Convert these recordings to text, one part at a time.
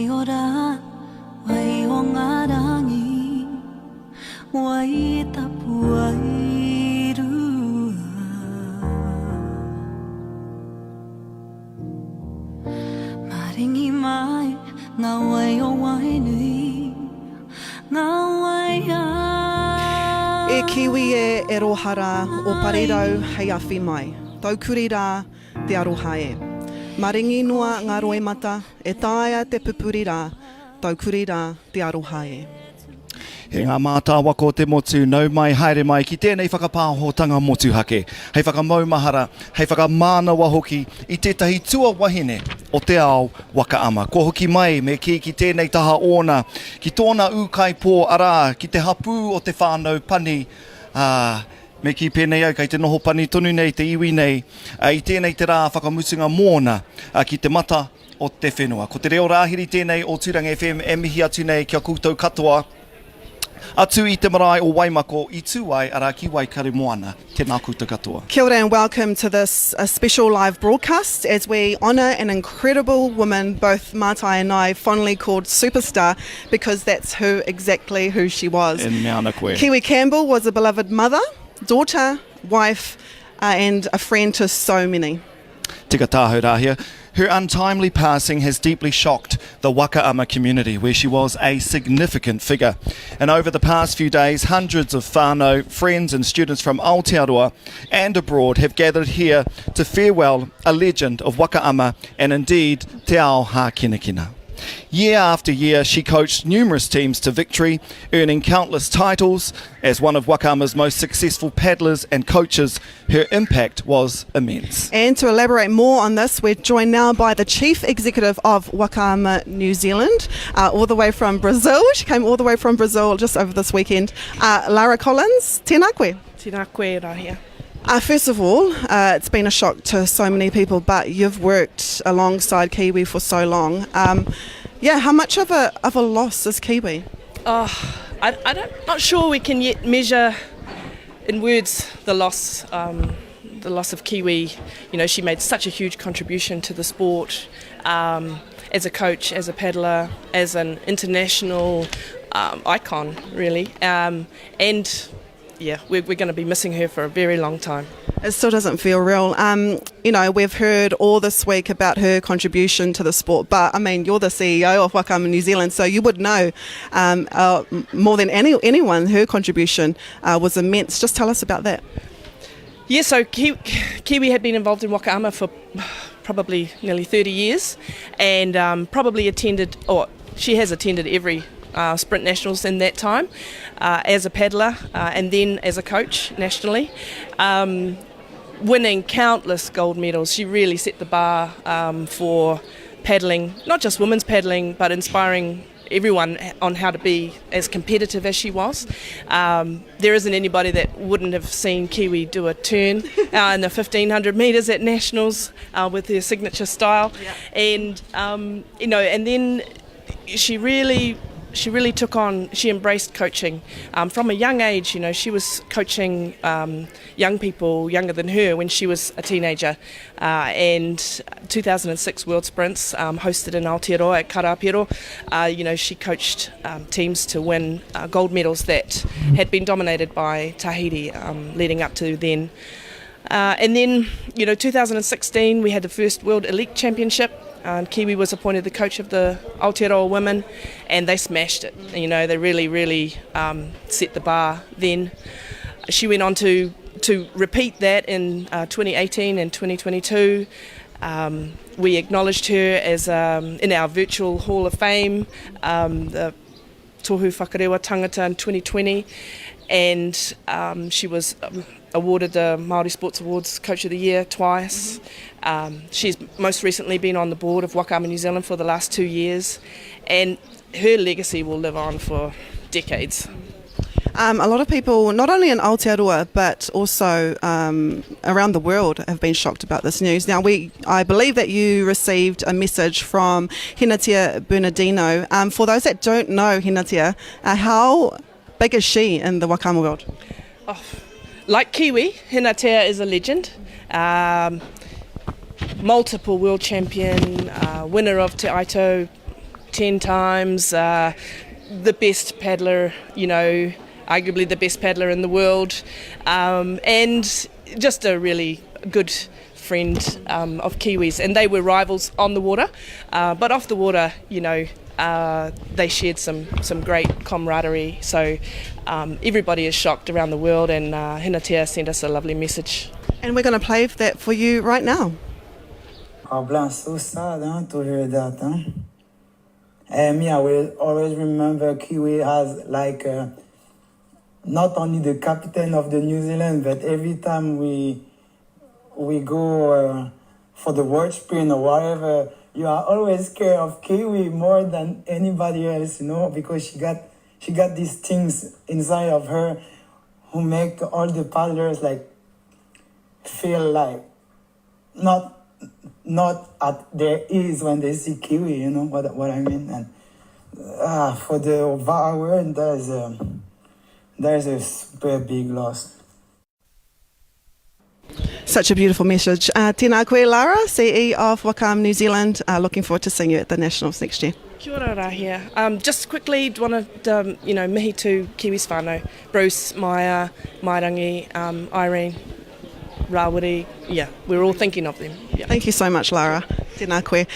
wai ora, wai o ngā rangi, wai tapu ai rua. Maringi mai, ngā wai o wai nui, ngā wai a. E Kiwi e rohara o parirau hei awhi mai. Tau kuri rā te aroha e. Maringi noa ngā roe mata, e tāia te pupuri rā, tau kuri rā te aroha e. He ngā mātāwa ko te motu, nau mai, haere mai, ki tēnei whakapāhotanga motu hake. Hei whakamaumahara, hei whakamānawa hoki, i tētahi tua wahine o te ao wakaama. Ko hoki mai me ki tēnei taha ona, ki tōna ukai pō arā, ki te hapu o te whānau pani, me ki pēnei au, kai te noho pani tonu nei, te iwi nei, i tēnei te rā whakamutunga mōna ki te mata o te whenua. Ko te reo rāhiri tēnei o Tūranga FM, e mihi atu nei kia koutou katoa. Atu i te marae o Waimako, i tūai ara ki Waikare Moana, tēnā koutou katoa. Kia ora and welcome to this special live broadcast as we honour an incredible woman, both Mātai and I fondly called Superstar, because that's exactly who she was. E mea ana koe. Kiwi Campbell was a beloved mother, daughter, wife, and a friend to so many. Tika tāhau rāhia. Her untimely passing has deeply shocked the Wakaama community, where she was a significant figure. And over the past few days, hundreds of whānau, friends and students from Aotearoa and abroad have gathered here to farewell a legend of Wakaama and indeed Te Ao Hākinakina. Year after year, she coached numerous teams to victory, earning countless titles. As one of Wakaama's most successful paddlers and coaches, her impact was immense. And to elaborate more on this, we're joined now by the Chief Executive of Wakaama New Zealand, all the way from Brazil. She came all the way from Brazil just over this weekend. Lara Collins, tēnā koe. Tēnā koe rāhia. First of all, it's been a shock to so many people, but you've worked alongside Kiwi for so long. How much of a loss is Kiwi? I'm not sure we can yet measure in words the loss of Kiwi. You know, she made such a huge contribution to the sport as a coach, as a paddler, as an international icon, really. We're going to be missing her for a very long time. It still doesn't feel real. We've heard all this week about her contribution to the sport, but I mean, you're the CEO of Wakaama New Zealand, so you would know more than anyone, her contribution was immense. Just tell us about that. Yeah, so Kiwi had been involved in Wakaama for probably nearly 30 years and she has attended every Sprint Nationals in that time as a paddler and then as a coach nationally, winning countless gold medals. She really set the bar for paddling, not just women's paddling, but inspiring everyone on how to be as competitive as she was. There isn't anybody that wouldn't have seen Kiwi do a turn in the 1500 metres at Nationals with her signature style. Yeah. And then she really embraced coaching from a young age. You know, she was coaching young people younger than her when she was a teenager. And 2006 World Sprints hosted in Aotearoa at Karapiro. She coached teams to win gold medals that had been dominated by Tahiti leading up to then. And then, 2016 we had the first World Elite Championship. Kiwi was appointed the coach of the Aotearoa women, and they smashed it. They really, really set the bar then. She went on to repeat that in 2018 and 2022. We acknowledged her as in our virtual Hall of Fame, the Tohu Whakarewa Tangata in 2020, and she was awarded the Māori Sports Awards Coach of the Year twice. She's most recently been on the board of Wakaama New Zealand for the last 2 years, and her legacy will live on for decades. A lot of people, not only in Aotearoa but also around the world, have been shocked about this news. Now, I believe that you received a message from Hinatia Bernardino. For those that don't know Hinatia, how big is she in the Wakaama world? Like Kiwi, Hinatea is a legend. Multiple world champion, winner of Te Aito 10 times, the best paddler, arguably the best paddler in the world, and just a really good friend of Kiwis. And they were rivals on the water, but off the water, they shared some great camaraderie. So everybody is shocked around the world, and Hinatea sent us a lovely message. And we're going to play that for you right now. Oh, so sad to hear that. And me, I will always remember Kiwi as not only the captain of the New Zealand, but every time we go for the word sprint or whatever, you are always scared of Kiwi more than anybody else, because she got these things inside of her who make all the paddlers feel like not at their ease when they see Kiwi, what I mean. And for the world, there's a super big loss. Such a beautiful message. Tēnā koe, Lara, CE of Wakam New Zealand. Looking forward to seeing you at the Nationals next year. Kia ora rahia. Just quickly, want to, mihi to Kiwis whānau, Bruce, Maya, Mairangi, Irene, Rawiri. Yeah, we're all thinking of them. Yeah. Thank you so much, Lara. Tēnā koe.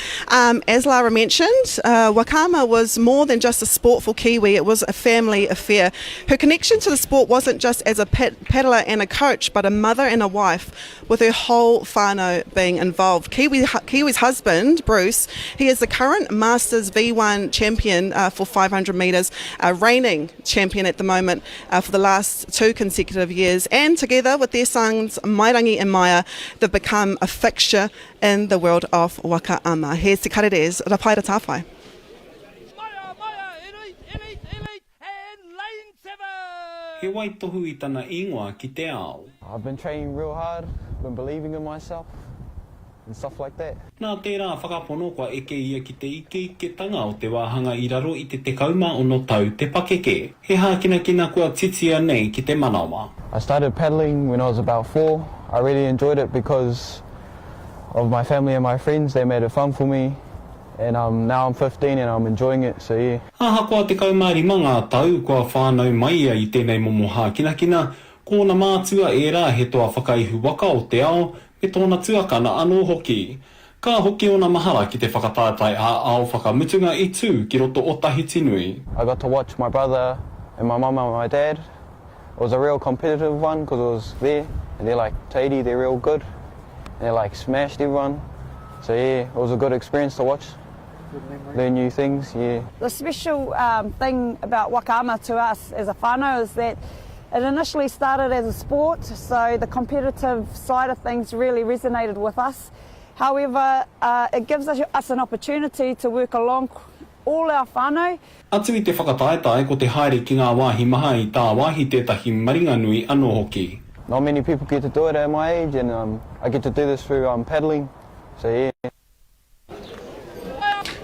As Lara mentioned, Wakama was more than just a sport for Kiwi, it was a family affair. Her connection to the sport wasn't just as a paddler and a coach, but a mother and a wife, with her whole whānau being involved. Kiwi's husband, Bruce, he is the current Masters V1 champion for 500 metres, reigning champion at the moment for the last 2 consecutive years, and together with their sons, Mairangi and Maya, they've become a fixture in the world of waka ama. Here's Te Karere's Rapaira Tāwhai. He wai tohu I tana ingoa ki te ao. I've been training real hard, been believing in myself and stuff like that. Nā tērā whakapono kua eke ia ki te ike tanga o te wāhanga I raro I te kauma o no tau te pakeke. He hākina kua titia nei ki te manawa. I started paddling when I was about 4. I really enjoyed it because of my family and my friends. They made it fun for me, and now I'm 15 and I'm enjoying it, so yeah. Aha kua te kaumārima ngā tau kua whānau mai ia I tēnei momo hākina, kōna mātua e rā he toa whakaihu waka o te ao, me tōna tuakana anō hoki. Ka hoki ona mahara ki te whakatātai a ao whakamutunga I tū ki roto o tahi tinui. I got to watch my brother and my mum and my dad. It was a real competitive one because it was there, and they're like Taiti, they're real good. They smashed everyone. So yeah, it was a good experience to watch. Learn new things, yeah. The special thing about Wakama to us as a whānau is that it initially started as a sport, so the competitive side of things really resonated with us. However, it gives us an opportunity to work along all our whānau. Atu I te whakataetai ko te haere ki ngā wāhi maha I tā wāhi tētahi maringa nui anō hoki. Not many people get to do it at my age, and I get to do this through paddling, so yeah.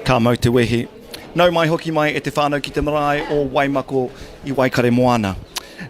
Ka mau te wehi. Nau mai hoki mai e te whānau ki te marae o Waimako I Waikare Moana.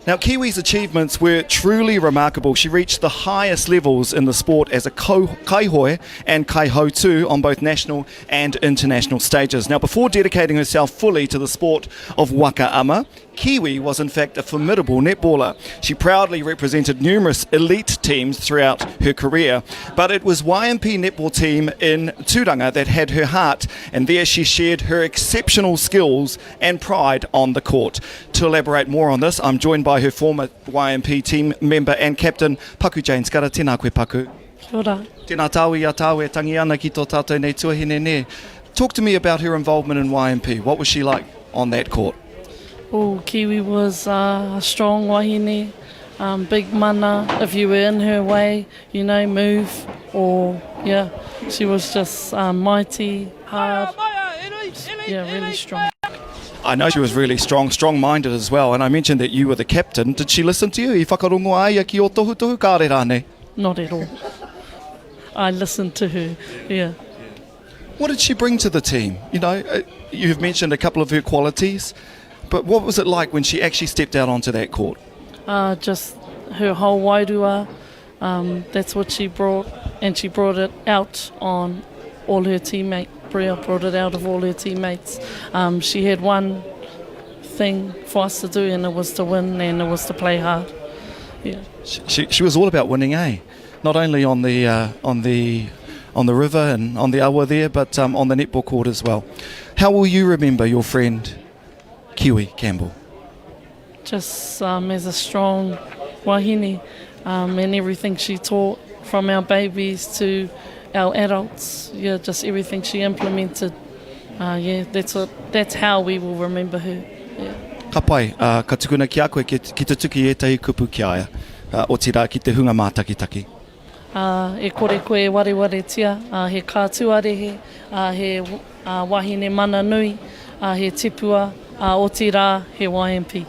Now, Kiwi's achievements were truly remarkable. She reached the highest levels in the sport as a kaihoi and kaihautu on both national and international stages. Now, before dedicating herself fully to the sport of waka ama, Kiwi was in fact a formidable netballer. She proudly represented numerous elite teams throughout her career, but it was YMP netball team in Turanga that had her heart, and there she shared her exceptional skills and pride on the court. To elaborate more on this, I'm joined by her former YMP team member and captain, Paku James. Kara tēnā koe, Paku. Kia ora. Tēnā tāu I a tāu e tangi ana ki tō tātou nei tuahine ne. Talk to me about her involvement in YMP. What was she like on that court? Oh, Kiwi was a strong wahine, big mana. If you were in her way, move, or yeah, she was just mighty, hard, yeah, really strong. I know she was really strong-minded as well, and I mentioned that you were the captain. Did she listen to you? I whakarongo ai ki o tohu kāre rāne? Not at all. I listened to her, yeah. What did she bring to the team? You've mentioned a couple of her qualities, but what was it like when she actually stepped out onto that court? Just her whole wairua, that's what she brought, and she brought it out on all her teammates. Bria brought it out of all her teammates. She had one thing for us to do, and it was to win, and it was to play hard. Yeah. She was all about winning, eh? Not only on the river and on the awa there, but on the netball court as well. How will you remember your friend Kiwi Campbell? Just as a strong wahine, and everything she taught, from our babies to our adults. Yeah, just everything she implemented. That's how we will remember her. Yeah. Ka pai, ka tukuna ki a koe ki te tuki e tahi kupu ki aia, o tira ki te hunga mātakitaki. E kore koe wareware tia, he kātuarehe, he wahine mana nui, he tipua, o tira he YMP.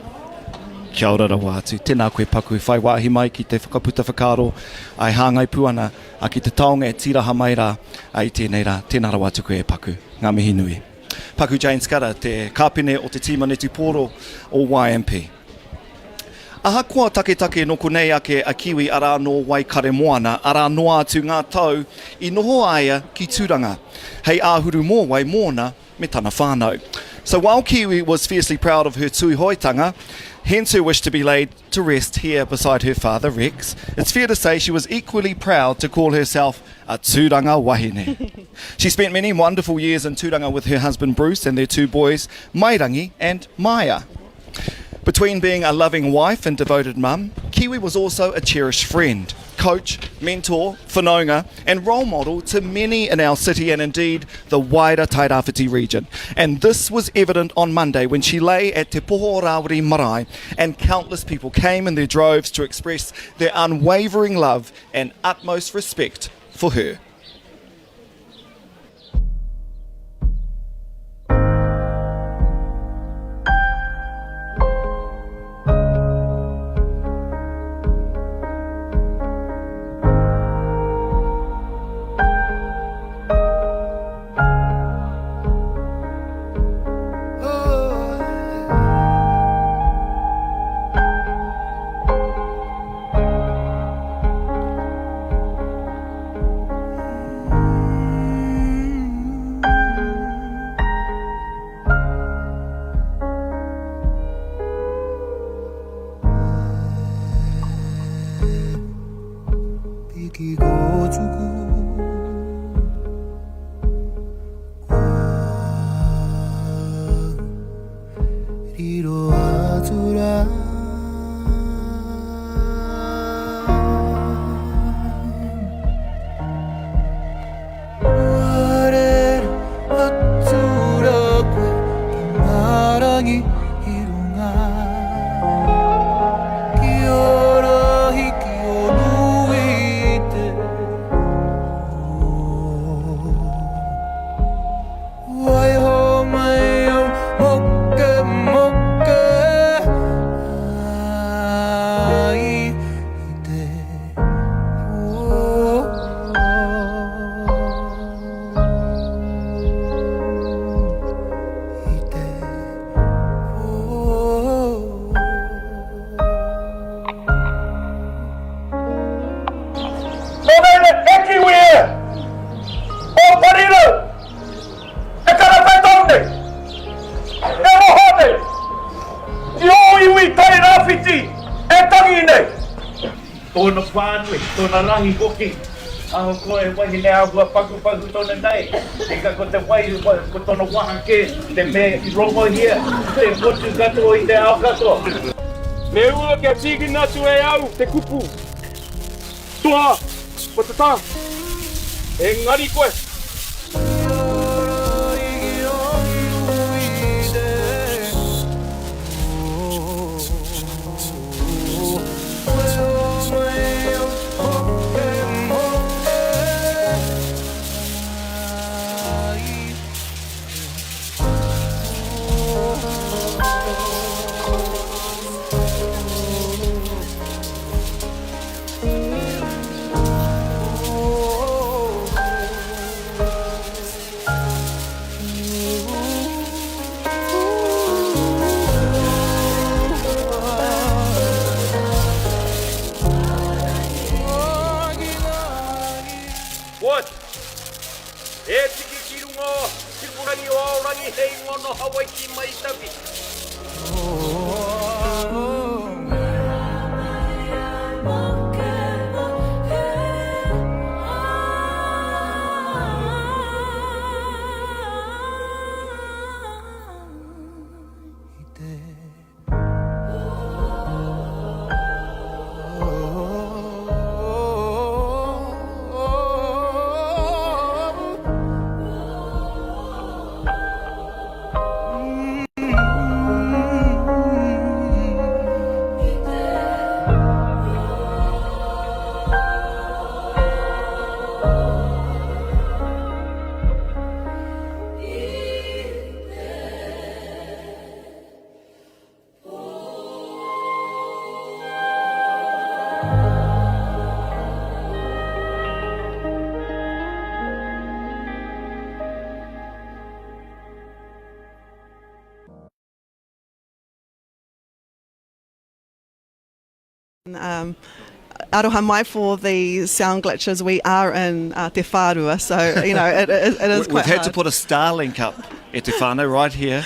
Kia ora rawa atu, tēnā koe paku, whai wāhi mai ki te whakaputa whakaro, ai hāngai puana, a ki te taonga e tiraha mai rā, ai tēnei rā, tēnā rawa atu koe paku, ngā mihi nui. Paku Jane Scudder, te kāpene o te tīmanetu pōro o YMP. Aha kua take no konei ake a Kiwi ara no Waikare Moana, ara noa atu ngā tau i noho aia ki tūranga. Hei āhuru mō wai mōna me tana whānau. So while Kiwi was fiercely proud of her tūhoitanga, hence her wish to be laid to rest here beside her father Rex, it's fair to say she was equally proud to call herself a tūranga wahine. She spent many wonderful years in tūranga with her husband Bruce and their two boys, Mairangi and Maya. Between being a loving wife and devoted mum, Kiwi was also a cherished friend, coach, mentor, whanaunga and role model to many in our city and indeed the wider Tairawhiti region. And this was evident on Monday when she lay at Te Poho Rawiri Marae and countless people came in their droves to express their unwavering love and utmost respect for her. Tōna whānui, tōna rangi hoki. Aho koe wahine ahua paku tōna nei. Eka ko te wai, ko tōna wahake, te me I rongo hia, te motu katoa I te ao katoa. Me ua kia tiki natu e au, te kupu. Tuha, ko te tā. E ngari koe. rangi o rangi hei ngono Hawaii ki mai tawi. Aroha mai for the sound glitches. We are in Te Whārua, so you know it is We've quite had hard. to put a Starlink up e Te Whānau right here.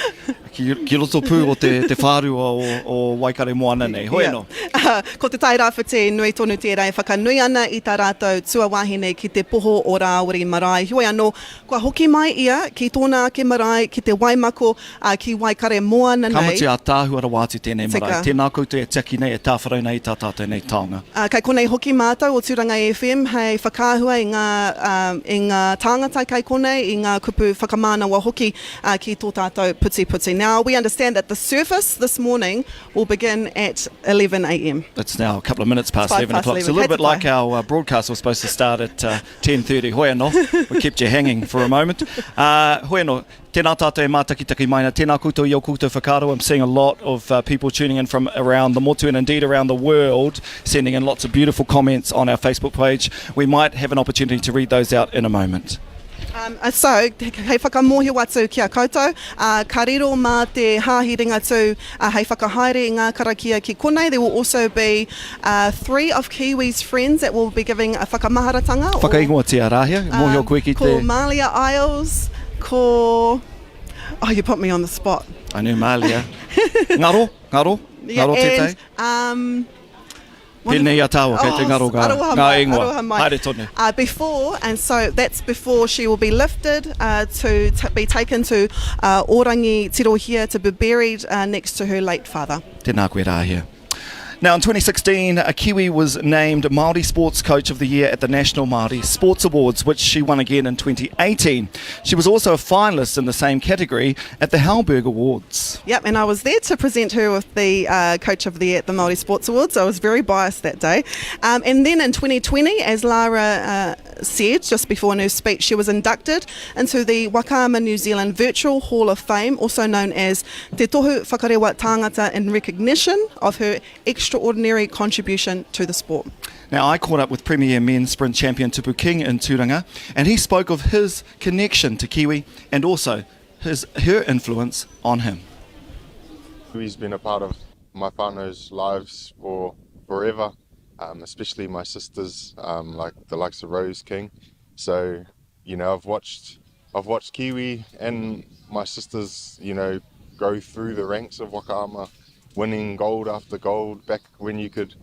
Ki roto pū o te Whārua o Waikare Moana nei. Hoi anō. Ko te Tairawhiti nui tonu tērā e whakanui ana I tā rātou tua wahine ki te poho o Rāori marae. Hoi anō, kua hoki mai ia ki tōna ake marae, ki te Waimako, ki Waikare Moana nei. Kamati a tāhua rawāti tēnei marae. Tika. Tēnā koutou e taki nei e tāwharau nei I tā tātou nei taonga. Kai konei hoki mātou o Turanga FM hei whakāhua I ngā tāngata kai konei, I ngā kupu whakamānawa hoki ki tō tātou puti. Now, we understand that the service this morning will begin at 11 a.m. It's now a couple of minutes past 5 11 past o'clock. It's a 11. little bit like our broadcast was supposed to start at 10:30. Hoi anō. We kept you hanging for a moment. Hoi anō. Tēnā tātou e mātakitaki maina. Tēnā koutou I o koutou whakaaro. I'm seeing a lot of people tuning in from around the motu and indeed around the world, sending in lots of beautiful comments on our Facebook page. We might have an opportunity to read those out in a moment. So, hei whakamohi watu kia koutou, ka riro mā te hāhiringa tū hei whakahaere I ngā karakia ki konei. There will also be 3 of Kiwi's friends that will be giving a whakamaharatanga. Whakaingoa te arahia. Mohi o koe ki Ko te... Malia Isles, ko... Oh, you put me on the spot. I knew Malia. Ngaro tētai. And, Pēnei a tāua kei te ngaro ngā ingoa. Haere tonu. Before, and so that's before she will be lifted to be taken to Orangi Tirohia to be buried next to her late father. Tēnā koe rāhia. Now in 2016, a Kiwi was named Māori Sports Coach of the Year at the National Māori Sports Awards, which she won again in 2018. She was also a finalist in the same category at the Halberg Awards. Yep, and I was there to present her with the Coach of the Year at the Māori Sports Awards. I was very biased that day. And then in 2020, as Lara said just before in her speech, she was inducted into the Wakaama New Zealand Virtual Hall of Fame, also known as Te Tohu Whakarewa Tāngata, in recognition of her extraordinary contribution to the sport. Now, I caught up with Premier Men's Sprint Champion Tupu King in Turanga, and he spoke of his connection to Kiwi and also her influence on him. Kiwi's been a part of my whānau's lives for forever, especially my sisters, like the likes of Rose King. So, you know, I've watched Kiwi and my sisters, you know, go through the ranks of Wakaama, winning gold after gold. Back when you could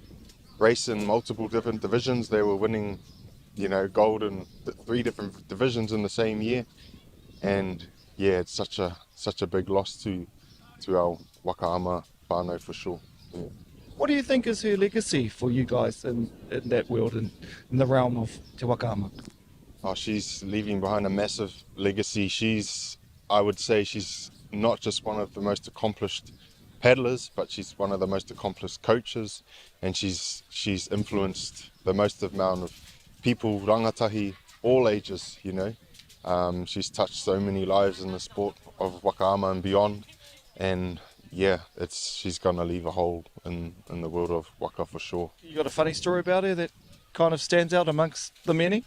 race in multiple different divisions, they were winning, you know, gold in 3 different divisions in the same year. And yeah, it's such a big loss to our Wakaama whānau for sure. Yeah. What do you think is her legacy for you guys in that world, in the realm of Te Wakaama? Oh, she's leaving behind a massive legacy. I would say she's not just one of the most accomplished paddlers, but she's one of the most accomplished coaches, and she's influenced the most amount of people, rangatahi, all ages, you know. She's touched so many lives in the sport of Wakaama and beyond, and yeah, she's gonna leave a hole in the world of waka for sure. You got a funny story about her that kind of stands out amongst the many?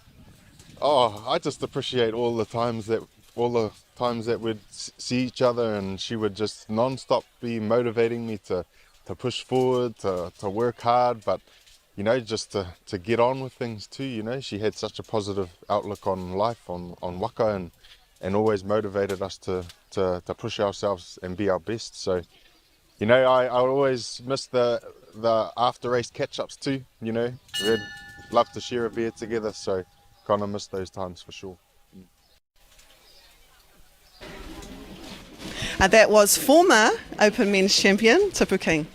Oh, I just appreciate all the times that we'd see each other, and she would just non-stop be motivating me to push forward, to work hard, but you know, just to get on with things too. You know, she had such a positive outlook on life, on waka, and and always motivated us to push ourselves and be our best. So, you know, I always miss the after race catch-ups too, you know. We'd love to share a beer together, so kind of miss those times for sure. That was former Open Men's Champion, Tipu King.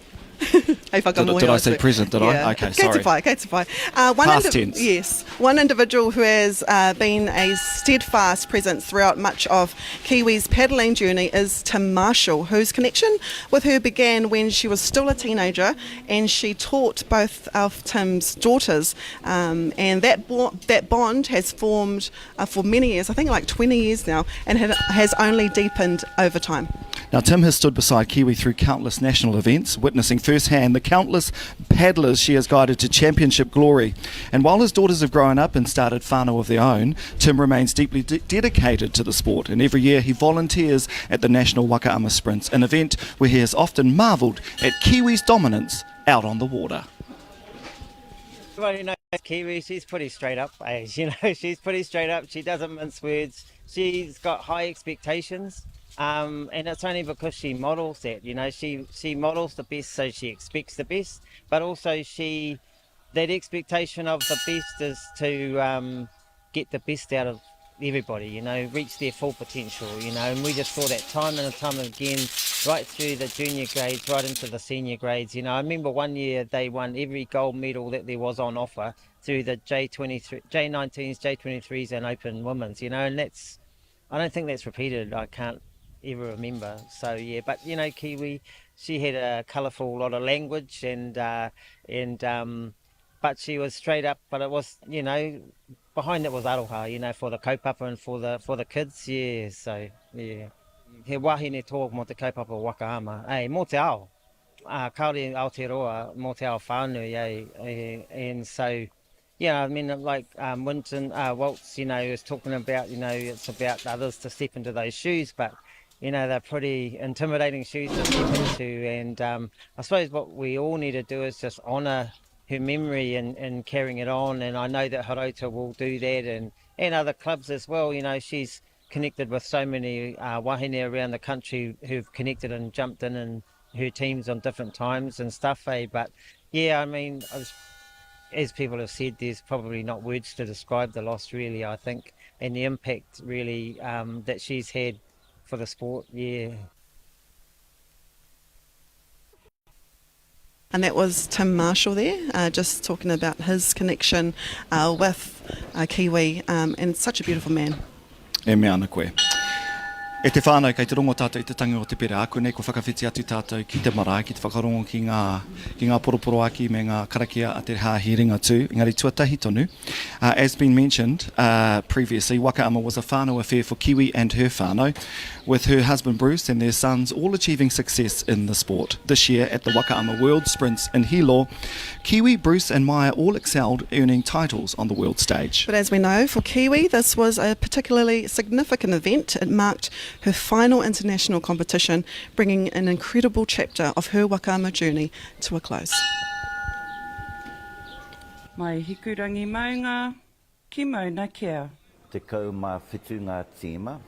Did I say present, did I? Okay, sorry. Kei te whai. Past tense. Yes. One individual who has been a steadfast presence throughout much of Kiwi's paddling journey is Tim Marshall, whose connection with her began when she was still a teenager and she taught both of Tim's daughters. And that bond has formed for many years, I think like 20 years now, and has only deepened over time. Now, Tim has stood beside Kiwi through countless national events, witnessing firsthand the countless paddlers she has guided to championship glory. And while his daughters have grown up and started whānau of their own, Tim remains deeply dedicated to the sport. And every year he volunteers at the National Wakaama Sprints, an event where he has often marvelled at Kiwi's dominance out on the water. Everybody knows Kiwi, she's pretty straight up, you know, she's pretty straight up, she doesn't mince words, she's got high expectations. And it's only because she models that, you know, she models the best, so she expects the best, but also that expectation of the best is to get the best out of everybody, you know, reach their full potential, you know, and we just saw that time and time again, right through the junior grades, right into the senior grades, you know. I remember one year they won every gold medal that there was on offer through the J19s, J23s and Open Women's, you know, and I don't think that's repeated, I can't ever remember. So yeah, but you know, Kiwi, she had a colourful lot of language and but she was straight up, but it was, you know, behind it was aroha, you know, for the kaupapa and for the kids, yeah. So yeah, he wahine tō mo te kaupapa Wakaama, mō te ao, kaore Aotearoa mō te ao whānui, and so yeah, I mean, like Winton Waltz, you know, is talking about, you know, it's about others to step into those shoes, but you know, they're pretty intimidating shoes to step into, and I suppose what we all need to do is just honour her memory and carrying it on, and I know that Harota will do that, and other clubs as well. You know, she's connected with so many wahine around the country who've connected and jumped in her teams on different times and stuff, but yeah, I mean, as people have said, there's probably not words to describe the loss really, I think, and the impact really that she's had for the sport, yeah. And that was Tim Marshall there, just talking about his connection with Kiwi, and such a beautiful man. E mea ana koe. E te whānau kei te rongo tātou i te tangi o te pere aku nei, ko whakawhiti atu tātou ki te marae, ki te whakarongo ki ngā poroporo aki me ngā karakia a te hāhi ringa tū, engari tuatahi tonu. As been mentioned previously, Wakaama was a whānau affair for Kiwi and her whānau, with her husband Bruce and their sons all achieving success in the sport. This year at the Wakaama World Sprints in Hilo, Kiwi, Bruce and Maya all excelled, earning titles on the world stage. But as we know, for Kiwi, this was a particularly significant event. It marked her final international competition, bringing an incredible chapter of her Wakaama journey to a close. Mai hikurangi maunga, ki mauna kia. Te kau mā whitu ngā tīma,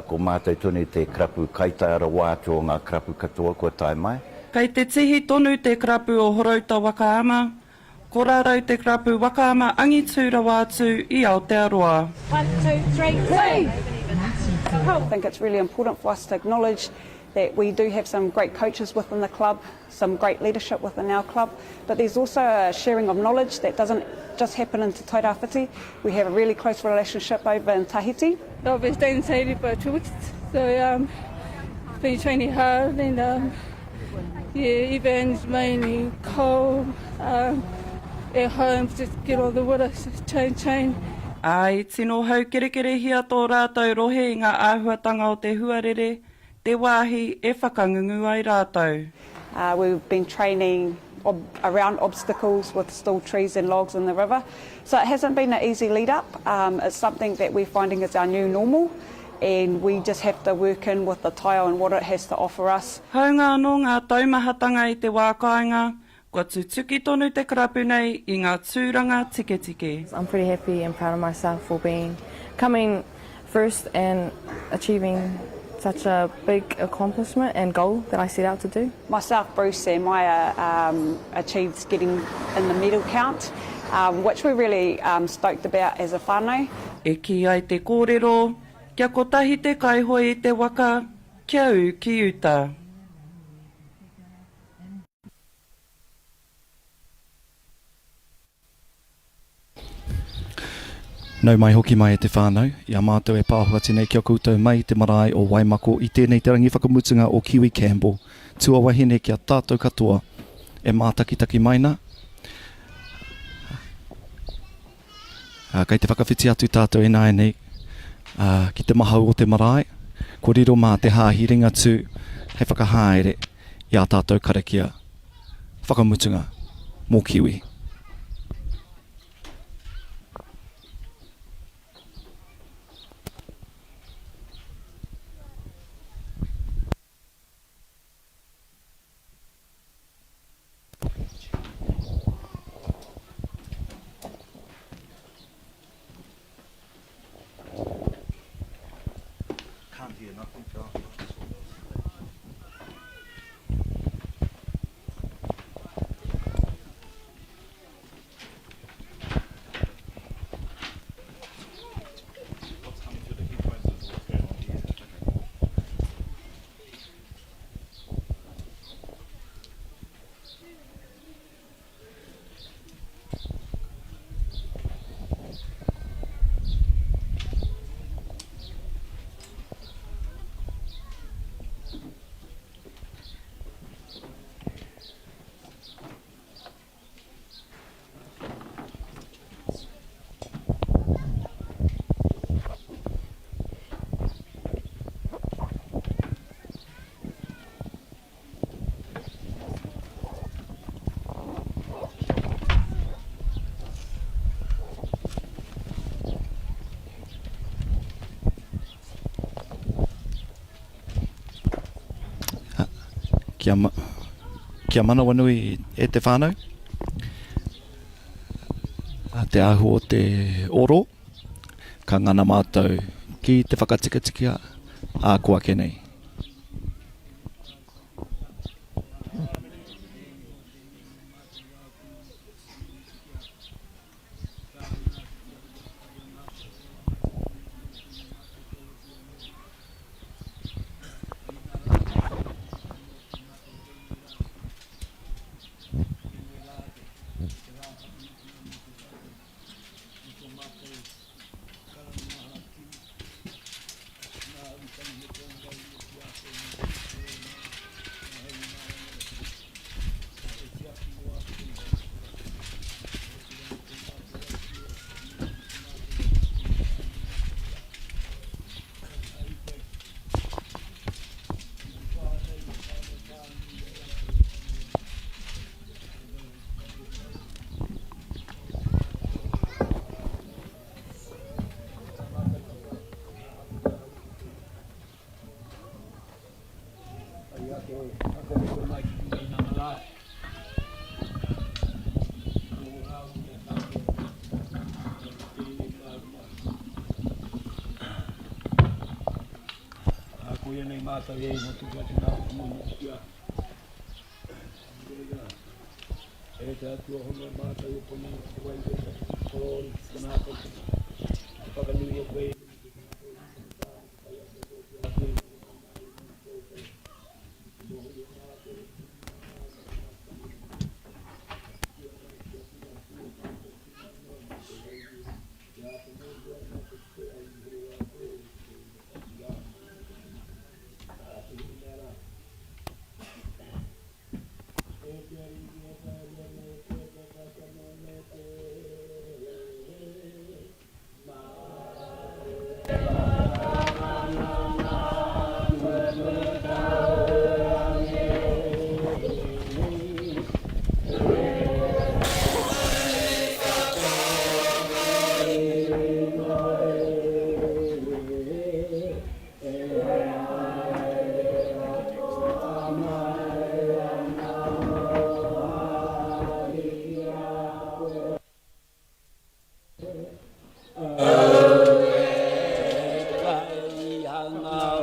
ko mātou tonu te krapu kaitairawā tō ngā krapu katoa ko tai mai. Kei te tihi tonu te krapu o Horauta Wakaama, ko rārau te krapu Wakaama angitūra wātu I Aotearoa. 1, 2, 3, play! I think it's really important for us to acknowledge that we do have some great coaches within the club, some great leadership within our club, but there's also a sharing of knowledge that doesn't just happen in Te Tairawhiti. We have a really close relationship over in Tahiti. I've been staying in Tahiti for 2 weeks, so been training hard, and yeah, events mainly cold, at home, just get all the water, just chain. Ai, tino hau kerekere hia tō rātou rohe I ngā āhuatanga o te huarere, te wāhi e whakangungu ai rātou. We've been training around obstacles with still trees and logs in the river, so it hasn't been an easy lead up. It's something that we're finding is our new normal, and we just have to work in with the taio and what it has to offer us. Haunga no ngā taumahatanga I te wākainga, kua tutuki tonu te karapu nei I ngā tūranga tike tike. I'm pretty happy and proud of myself for coming first in achieving such a big accomplishment and goal that I set out to do. Myself, Bruce and Maya achieved getting in the medal count, which we're really stoked about as a whānau. E ki ai te kōrero, kia kotahi te kaihoi i te waka, kia u ki uta. Nau mai hoki mai e te whānau, i a mātou e pāhua tēnei kia koutou mai te marae o Waimako i tēnei te rangi whakamutunga o Kiwi Campbell. Tua wahine kia tātou katoa e mātakitaki maina. Kei te whakawhiti atu tātou e nāi nei ki te mahau o te marae. Ko riro mā te hāhiringa tū hei whakahaere i a tātou karakia whakamutunga mō Kiwi. Kia mana wanui e te whānau. Te ahu o te oro, ka ngana mātou ki te whakatikatikia a kua kenei.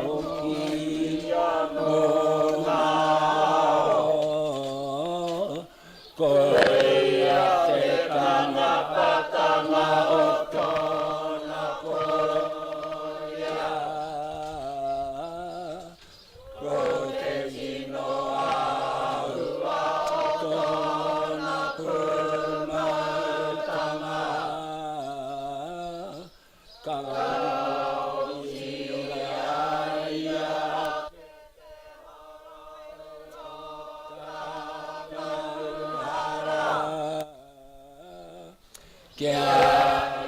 hoki no ngā o. Koe ia te tangapatanga o tōna koroia. Ko te hino aua tōna pumautanga. Kagau ia ia. Kia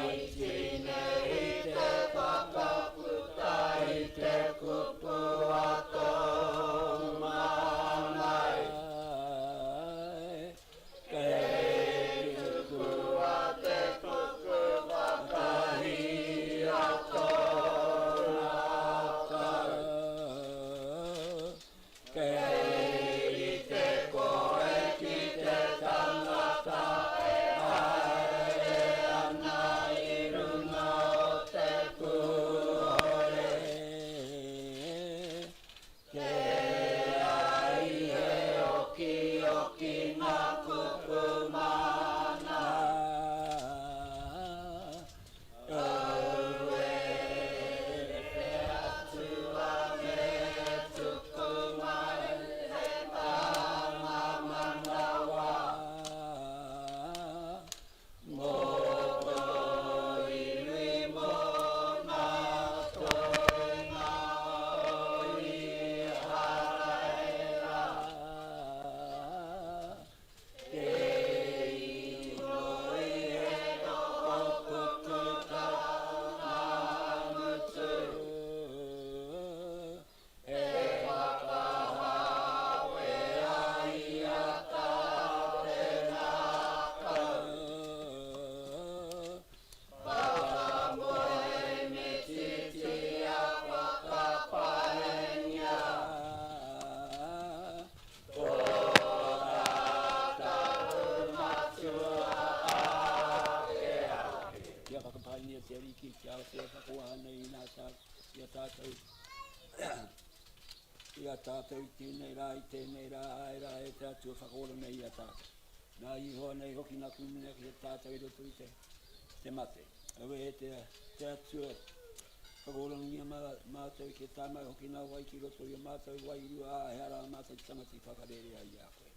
i tine i te whakaputa i te kupu ato manai. Kei tuku a te tuku wakahi ato nākau. Kei i te koe ki te tangata e haere ana i runga o te kuhore. Kei ai he oki oki ngā kupu mana. Kau e te atua me tuku mai he tanga manawa. Moto iwi mo ngā toenga o i haraera. Kei moi he o pukuta mamutu. E whakahawe ai ata tēnā kau. Whakamoe me titi a whakapaengia. Ko rata matua ake ake. Kia whakapaengia te riki kia o te whakaohana i nā ia tātou. Ia tātou tēnei rā i tēnei rā ai rā e te atua whakaora nei ia tātou. Nā ihoa nei hoki nā kumina ki te tātou i roto i te mate. Awe e te atua whakaora ngia mātou i ke tāmai hoki nā wai ki roto i a mātou wai rua a he ara mātou ki tamati whakarere ai a koe.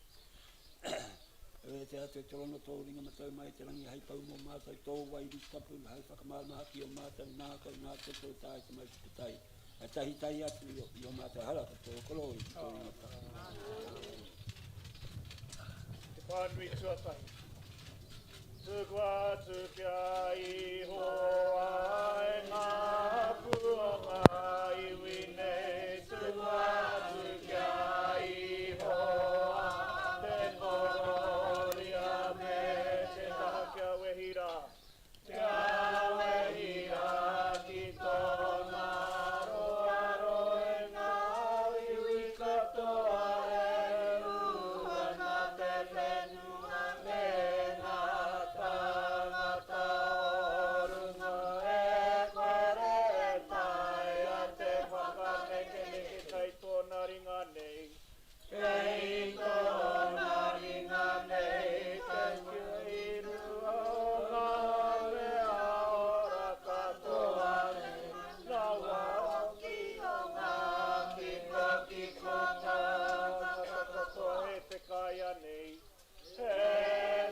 Awe e te atua torono tō ringa matau mai te rangi hei pau mō mātou tō wai ri tapu hei whakamāmahaki o mātou nā kau nā toto tāi te mai te tai. E tahi tai atu i o mātou haraka tō koro i tō ringa tāu. Te whānui tuatai. Tuku atu kia i hoa e ngā puanga iwi nei. Tuku atu kia i hoa te kororia me te taha kia wehira. Kia wehira ki tōna roaro e ngā iwi katoa e ua nā te whenua me ngā tangata o runga e koere e tai a te whakaneke kei tōna ringa nei. Kei tōna ringa nei, thank you i rua o ngā mea ora katoa nei. Ngā waki o ngā kiko katoa he te kaia nei. He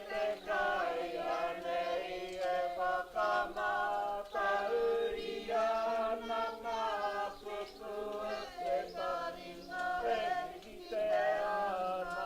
te kaia nei e whakamata uria na ngā kuku e te taringa e ki te ana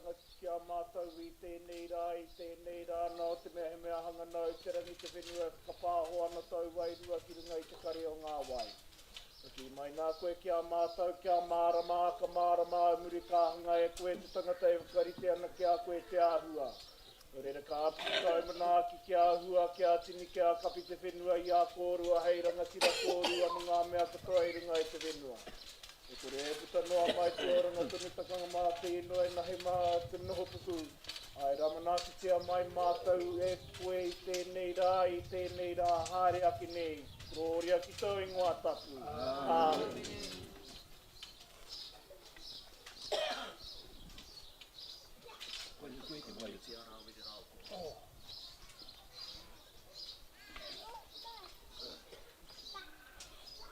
koiranga kia mātou I tēnei rā, nō te mea he mea hanga nau, te rangi te whenua ka pāho ana tau wairua ki runga I te kare o ngā wai. Ki mai nā koe kia mātou, kia mārama, ka mārama, muri ka hanga e koe te tangata e whakarite ana kia koe te āhua. Rere ka apu tau manaaki kia ahua, kia tini, kia kapi te whenua I a kōrua, hei rangatira kōrua, mo ngā mea katoa I runga I te whenua. E kore e puta noa mai te oranga tonu takanga mā te inoa I nahe mā te noho puku. Ai ramanaki tia mai mātou e koe I tēnei rā, haere aki nei. Roria ki tau I ngoa tapu.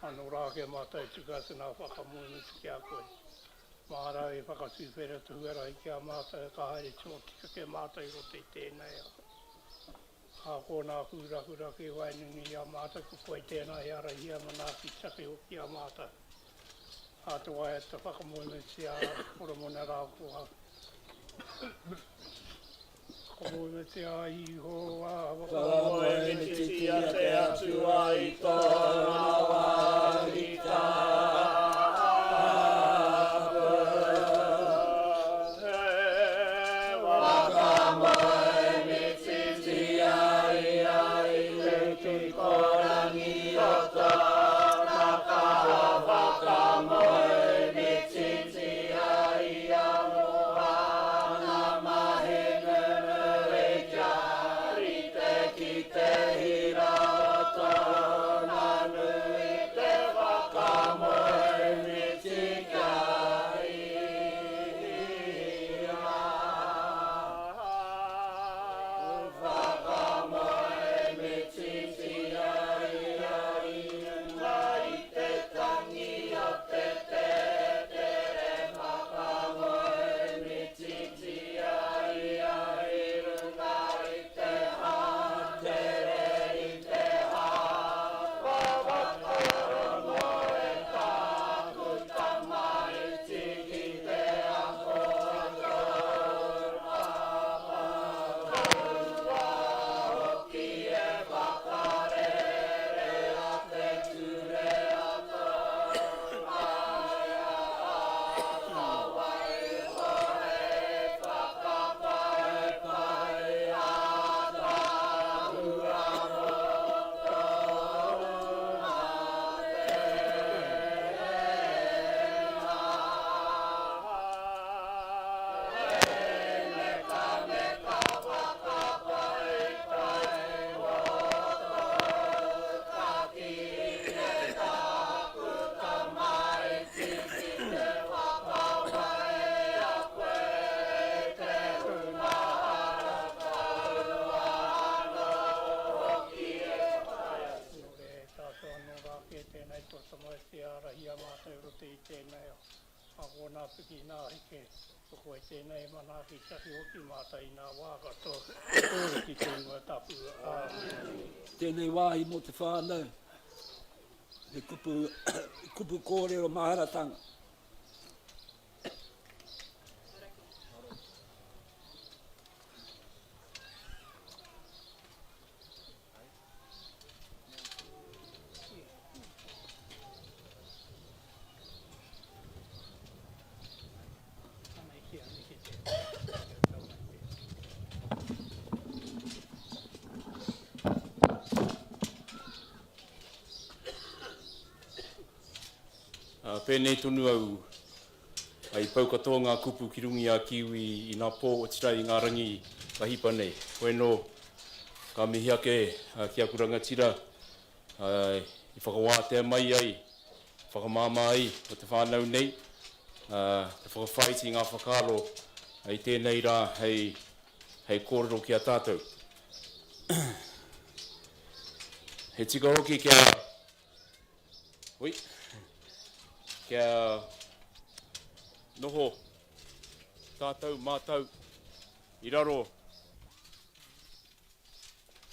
Anō rā ke mātai tukasi nā whakamuimuti kia koe. Mārā e whakatūwhera tuhuera I kia mātai ka haere tō tika ke mātai o te tēnei a. Hā kōnā hura ke wainungi a mātai ko koe tēnei ara hia manaki take o kia mātai. Hā te wai ata whakamuimuti a oromona rā kua. Whakamuimuti a iho a whakamuimuti a te atu a I tōna warita. Tēnei wāhi mo te whānau. He kupu kōrero maharatanga. Pēnei tonu au ai pau katoa ngā kupu ki rungi a Kiwi I ngā pō o tirai ngā rangi ka hipa nei. Koe no ka mihi ake ki a kuranga tira I whakawātea mai ai, whakamāma ai o te whānau nei. Te whakawhaiti ngā whakaro ai tēnei rā hei kōrero ki a tātou. He tika hoki kia... Ui. Kia noho tātou mātou I raro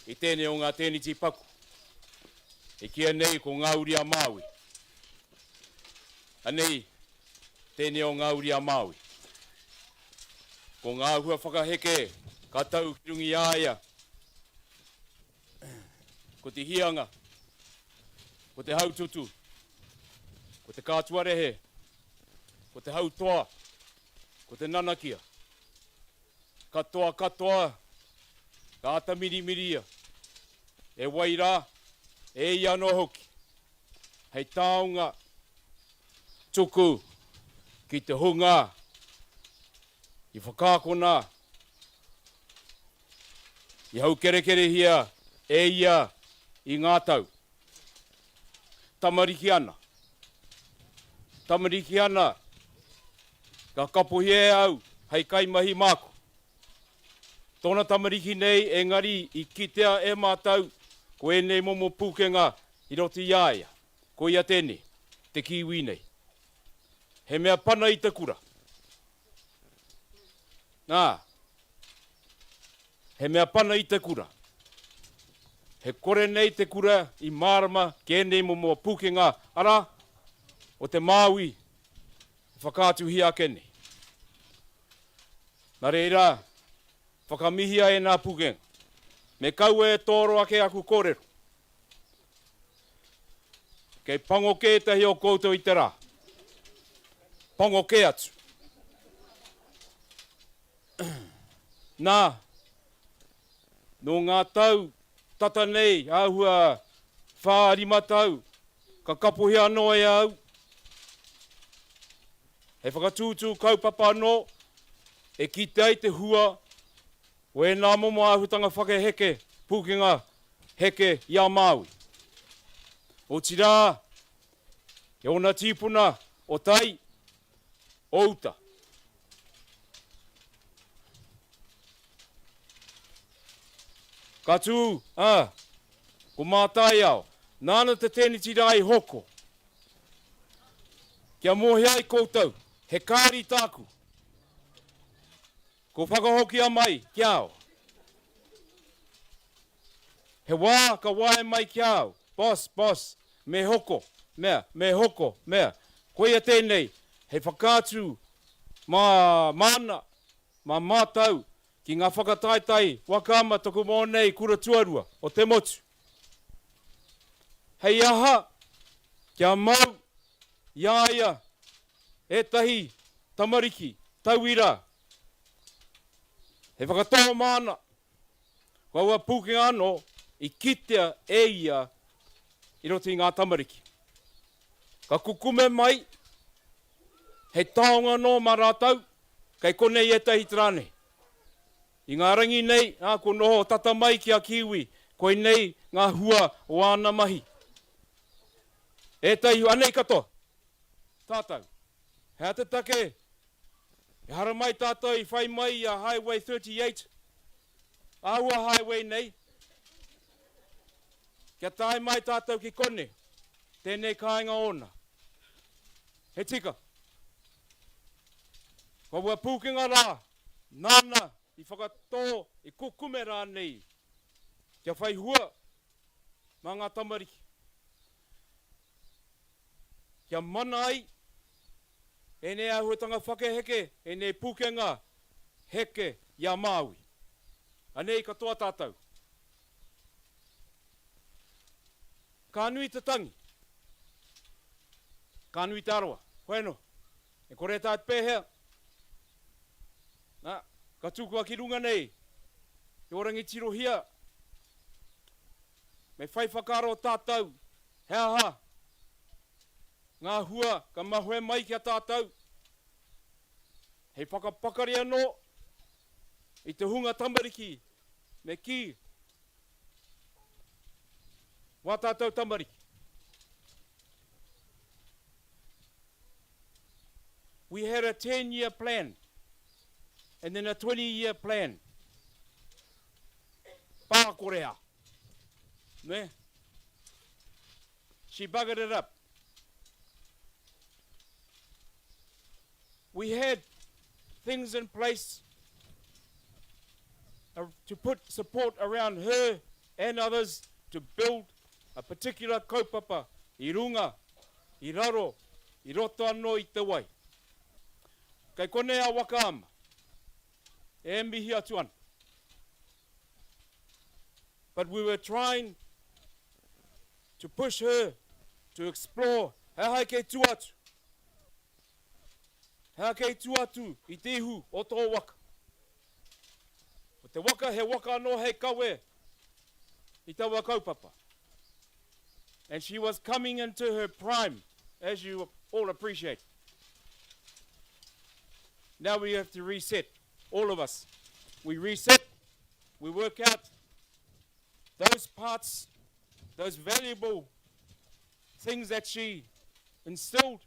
I tēnei o ngā tēniti paku E kia nei ko ngā uri a Māui Anei tēnei o ngā uri a Māui Ko ngā hua whakaheke, ka tau ki rungi aia. Ko te hianga, ko te haututu, ko te kātuarehe, ko te hautoa, ko te nanakia. Katoa, ka ata mirimiria. E waira, e iano hoki. Hei taonga, tuku, ki te hunga, i whakākona, i hau kerekere hia, e ia, i ngā tau. Tamariki ana. Tamariki ana, ka kapuhi e au, hei kaimahi māku. Tōna tamariki nei, engari, i kitea e mātau, ko e nei momo pūkenga, i roti iaia. Ko ia tēne, te kiwi nei. He mea pana i te kura. Nā, he mea pana i te kura. He kore nei te kura i marama ke nei momo pūkenga ara o te Māui whakātu hi a kene. Nā reira, whakamihia e nā pūkenga. Me kau e tōro ake aku kōrero. Kei pango ke tahi o koutou i te rā. Pango ke atu. Nā, no ngā tau, tata nei, āhua, whārima tau, ka kapuhi anō e au. He whakatūtū kaupapa anō, e ki te ai te hua, o e nā momo āhutanga whakeheke, pūkenga heke ia Māui. O tira, e ona tīpuna, o tai, o uta. Katu, ko mātai au, nāna te tēni tira ai hoko. Kia mohi ai koutou, he kāri tāku. Ko whakahoki a mai, kia au. He wā, ka wāe mai kia au. Boss, me hoko, mea, me hoko, mea. Koia tēnei, he whakātu, mana, mātau, ki ngā whakataitai, wakama toku mō nei, kura tuarua, o te motu. Hei aha, kia mau, iaia, etahi, tamariki, tauira. He whakatoa mana, ko aua pūkenga anō, i kitea e ia, i roti ngā tamariki. Ka kukume mai, hei taonga no marātau, kai konei e tahi trane. I ngā rangi nei, ko noho tata mai ki a Kiwi, koe nei ngā hua o ana mahi. E tahi anei katoa, tātau. Hea te take, e hara mai tātou i whai mai a Highway 38, āhua highway nei, kia tae mai tātou ki kone, tēnei kāinga ona. He tika. Ko wā pūkenga rā, nāna, i whakatō, i kukume rā nei, kia whai hua, mā ngā tamariki. Kia mana ai, e nei ahuatanga whakeheke, e nei pūkenga, heke, ia Māui. Anei katoa tātou. Ka nui te tangi. Ka nui te aroa. Koeno, e kore tāt pēhea. Nā, ka tūkua ki runga nei. E orangi tiro hia. Me whai whakaro tātou. Hea ha. Ngā hua, ka mahoe mai ki a tātou. Hei whakapakari anō. I te hunga tamariki. Me ki. Wā tātou tamariki. We had a 10-year plan. And then a 20-year plan. Pākorea. Ne? She buggered it up. We had things in place to put support around her and others to build a particular kaupapa i runga, i raro, i roto anō i te wai. Kei konei a waka ama. e mihi atu ana. But we were trying to push her to explore hea kei tu atu. Hea kei tu atu I te ihu o tō waka. O te waka he waka anō hei kawe I taua kaupapa. And she was coming into her prime, as you all appreciate. Now we have to reset, all of us. We reset, we work out those parts, those valuable things that she instilled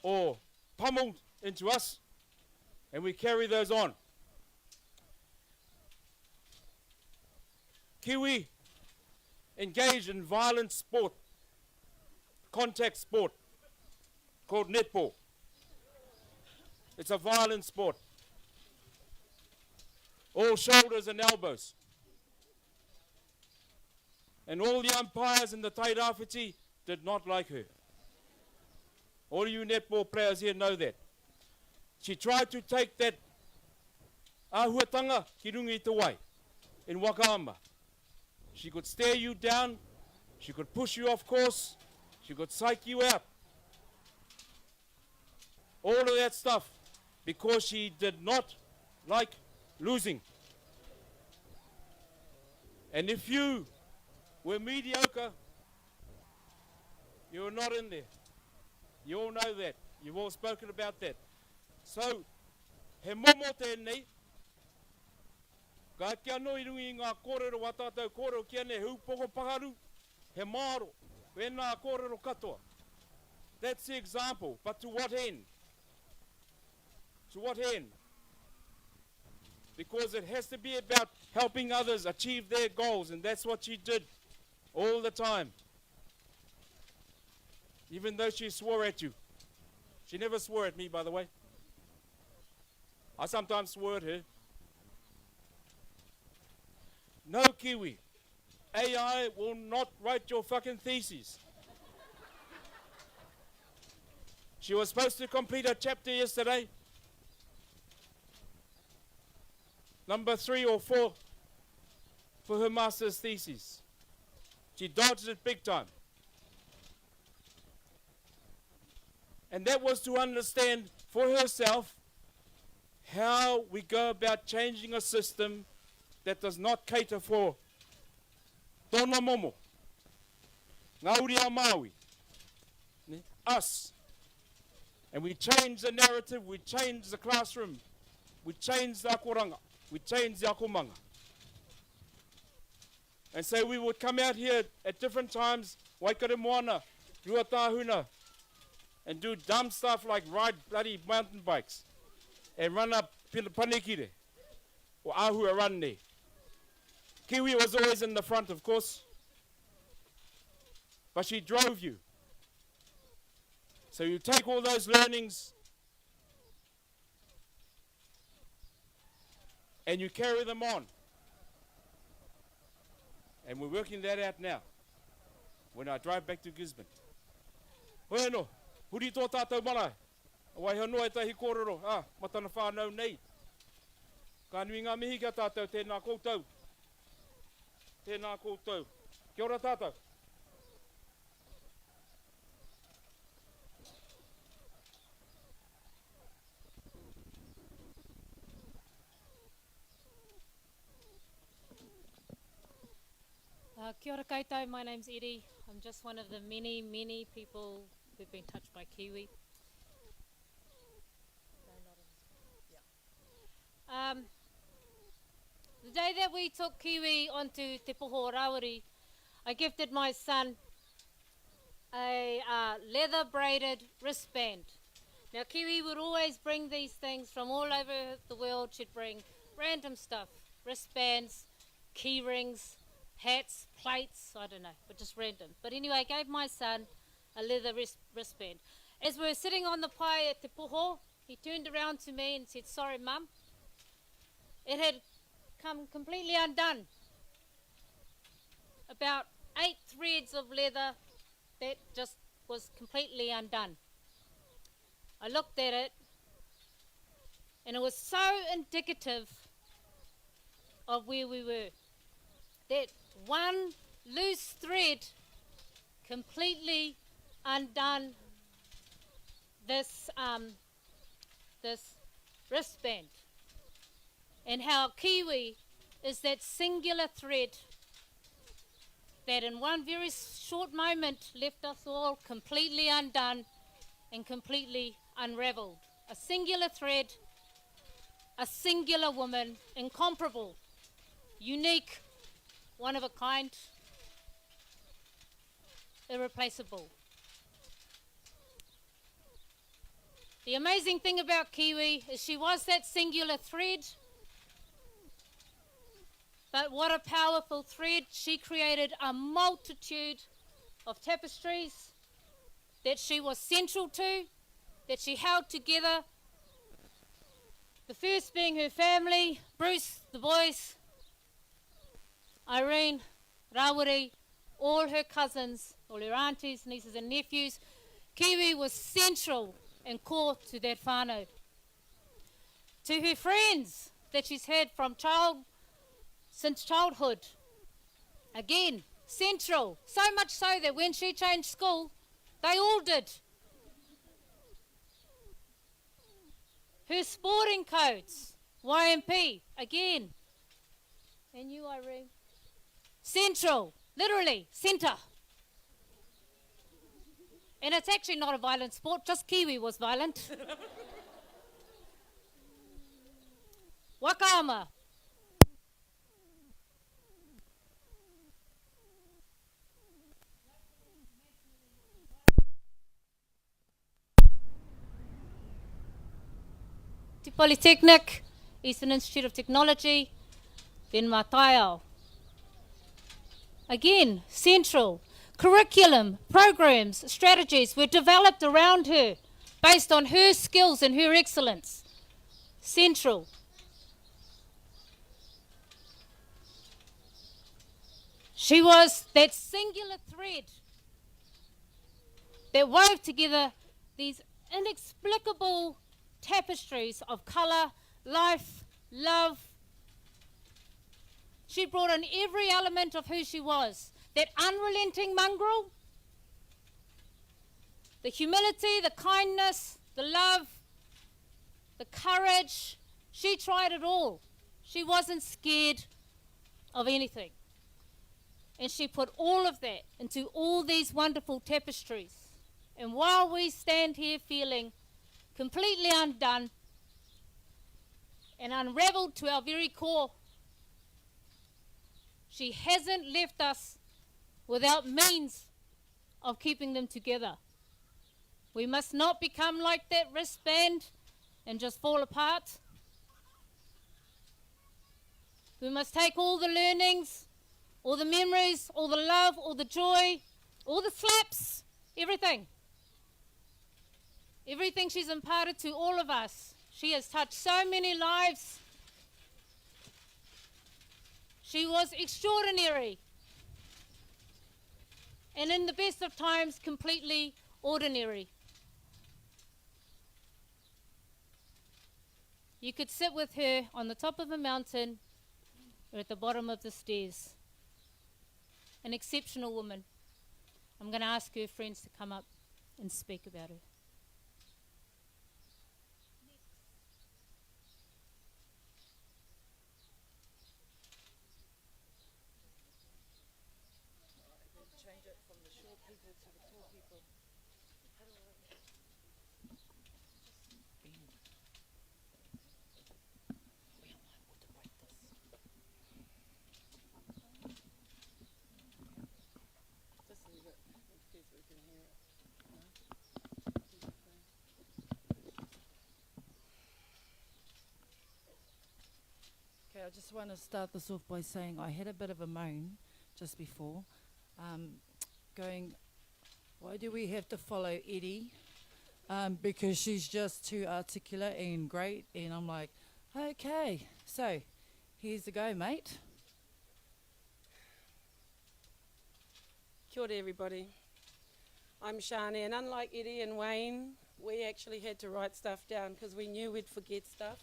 or pummeled into us, and we carry those on. Kiwi engaged in violent sport, contact sport, called netball. It's a violent sport. All shoulders and elbows. And all the umpires in the Tairawhiti did not like her. All you netball players here know that. She tried to take that āhuatanga ki rungi I te wai in Wakaama. She could stare you down, she could push you off course, she could psych you out. All of that stuff because she did not like losing. And if you were mediocre, you were not in there. You all know that. You've all spoken about that. So, he momo tēnei, ka kia no I rungi I ngā kōrero wa tātou kōrero kia ne hupoko paharu, he māro, wēnā kōrero katoa. That's the example, but to what end? To what end? Because it has to be about helping others achieve their goals, and that's what she did all the time. Even though she swore at you. She never swore at me, by the way. I sometimes swore at her. No, Kiwi. AI will not write your fucking thesis. She was supposed to complete a chapter yesterday. Number 3 or 4 for her master's thesis. She dodged it big time. And that was to understand for herself how we go about changing a system that does not cater for tōna momo, ngāuri a Māui, us. And we change the narrative, we change the classroom, we change the akoranga, we change the akomanga. And so we would come out here at different times, waikare moana, ruatahuna, and do dumb stuff like ride bloody mountain bikes and run up Panikire or Ahua Rande. Kiwi was always in the front, of course, but she drove you. So you take all those learnings and you carry them on. And we're working that out now when I drive back to Gisborne. Bueno, huri tō tātou marae. Wai hanua e tahi kōrero, matana whānau nei. Ka nui ngā mihi kia tātou, tēnā koutou. Tēnā koutou. Kia ora tātou. Kia ora koutou, my name's Eddie. I'm just one of the many, many people who've been touched by Kiwi. The day that we took Kiwi onto Te Poho Rawiri, I gifted my son a leather braided wristband. Now Kiwi would always bring these things from all over the world. She'd bring random stuff, wristbands, key rings, hats, plates, I don't know, but just random. But anyway, I gave my son a leather wristband. As we were sitting on the pai at Te Poho, he turned around to me and said, "Sorry, Mum." It had come completely undone. About 8 threads of leather that just was completely undone. I looked at it And it was so indicative of where we were. That one loose thread completely undone this wristband. And how Kiwi is that singular thread that in one very short moment left us all completely undone and completely unraveled. A singular thread, a singular woman, incomparable, unique, one of a kind, irreplaceable. The amazing thing about Kiwi is she was that singular thread, but what a powerful thread. She created a multitude of tapestries that she was central to, that she held together. The first being her family, Bruce, the boys, Irene, Rawiri, all her cousins, all her aunties, nieces and nephews. Kiwi was central and core to that whānau. To her friends that she's had from since childhood, again, central. So much so that when she changed school, they all did. Her sporting codes, YMP, again. And you, Irene? Central, literally, centre. And it's actually not a violent sport, just Kiwi was violent. Wakaama. Te Polytechnic, Eastern Institute of Technology, then Mataiao. Again, central. Curriculum, programs, strategies were developed around her based on her skills and her excellence. Central. She was that singular thread that wove together these inexplicable tapestries of colour, life, love. She brought in every element of who she was. That unrelenting mongrel, the humility, the kindness, the love, the courage. She tried it all. She wasn't scared of anything. And she put all of that into all these wonderful tapestries. And while we stand here feeling completely undone and unraveled to our very core, she hasn't left us without means of keeping them together. We must not become like that wristband and just fall apart. We must take all the learnings, all the memories, all the love, all the joy, all the slaps, everything. Everything she's imparted to all of us. She has touched so many lives. She was extraordinary. And in the best of times, completely ordinary. You could sit with her on the top of a mountain or at the bottom of the stairs. An exceptional woman. I'm going to ask her friends to come up and speak about her. I just want to start this off by saying I had a bit of a moan just before, going, why do we have to follow Eddie? Because she's just too articulate and great, and I'm like, okay, so here's the go, mate. Kia ora everybody. I'm Shani, and unlike Eddie and Wayne, we actually had to write stuff down because we knew we'd forget stuff.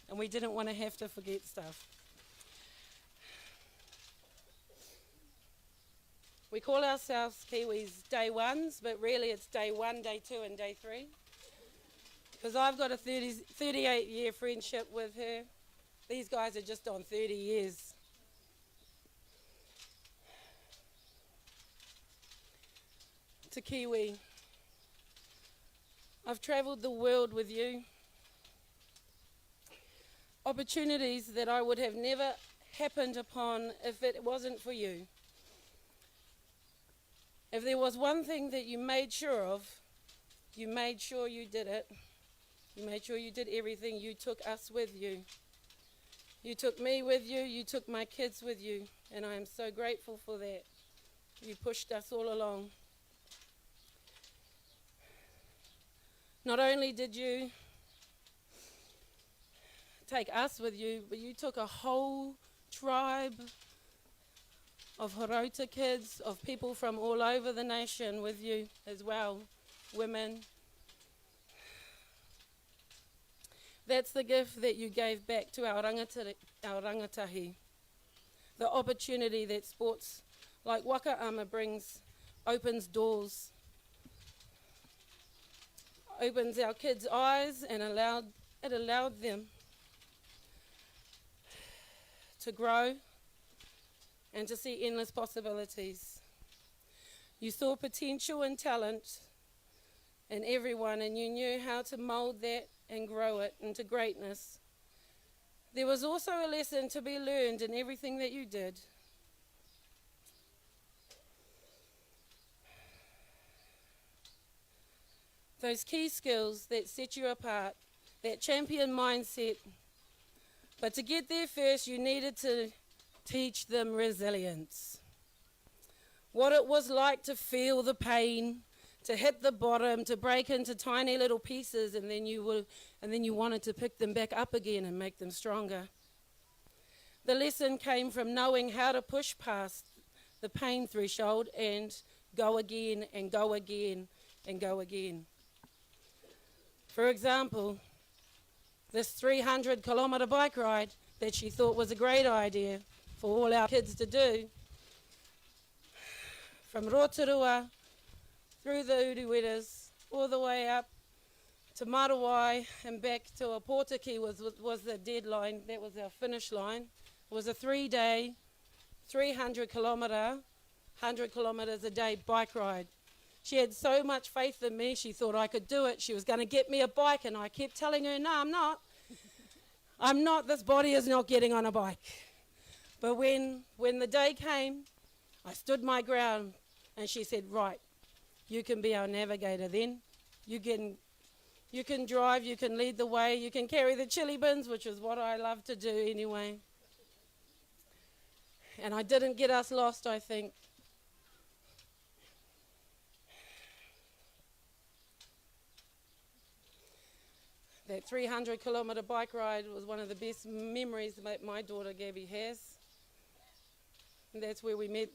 and we didn't want to have to forget stuff. We call ourselves Kiwis day ones, but really it's day 1, day 2 and day 3. Because I've got a 38-year friendship with her. These guys are just on 30 years. To Kiwi, I've travelled the world with you. Opportunities that I would have never happened upon if it wasn't for you. If there was one thing that you made sure of, you made sure you did it. You made sure you did everything. You took us with you. You took me with you. You took my kids with you. And I am so grateful for that. You pushed us all along. Not only did you take us with you, but you took a whole tribe of Horota kids, of people from all over the nation with you as well, women. That's the gift that you gave back to our rangatahi. The opportunity that sports like wakaama brings opens doors, opens our kids' eyes, and it allowed them to grow and to see endless possibilities. You saw potential and talent in everyone, and you knew how to mould that and grow it into greatness. There was also a lesson to be learned in everything that you did. Those key skills that set you apart, that champion mindset. But to get there first, you needed to teach them resilience. What it was like to feel the pain, to hit the bottom, to break into tiny little pieces, and then you wanted to pick them back up again and make them stronger. The lesson came from knowing how to push past the pain threshold and go again and go again and go again. For example, this 300-kilometre bike ride that she thought was a great idea for all our kids to do, from Rotorua through the Uruweras, all the way up to Marawai and back to Apotiki was the deadline. That was our finish line. It was a 3-day, 300-kilometre, 100 kilometres a day bike ride. She had so much faith in me, she thought I could do it. She was going to get me a bike, and I kept telling her, no, I'm not. I'm not. This body is not getting on a bike. But when the day came, I stood my ground, and she said, right, you can be our navigator then. You can drive, you can lead the way, you can carry the chili bins, which is what I love to do anyway. And I didn't get us lost, I think. That 300-kilometre bike ride was one of the best memories that my daughter Gabby has. And that's where we met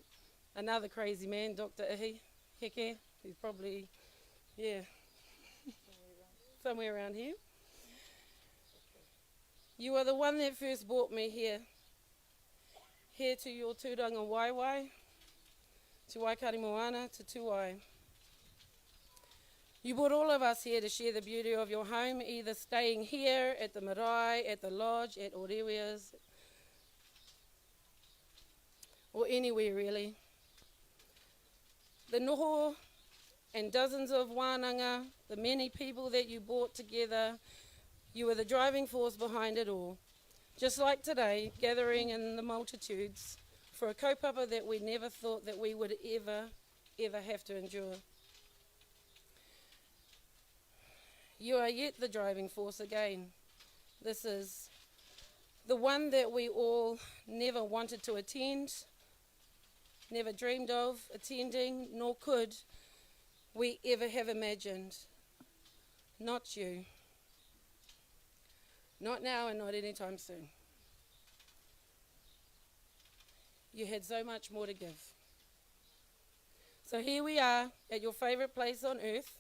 another crazy man, Dr. Ihi Heke, who's probably, somewhere around here. You are the one that first brought me here to your tūranga waiwai, to Waikari Moana, to Tuai. You brought all of us here to share the beauty of your home, either staying here at the marae, at the lodge, at Oreweas, or anywhere really. The noho and dozens of wānanga, the many people that you brought together, you were the driving force behind it all. Just like today, gathering in the multitudes for a kaupapa that we never thought that we would ever have to endure. You are yet the driving force again. This is the one that we all never wanted to attend, never dreamed of attending, nor could we ever have imagined. Not you. Not now and not anytime soon. You had so much more to give. So here we are at your favourite place on earth,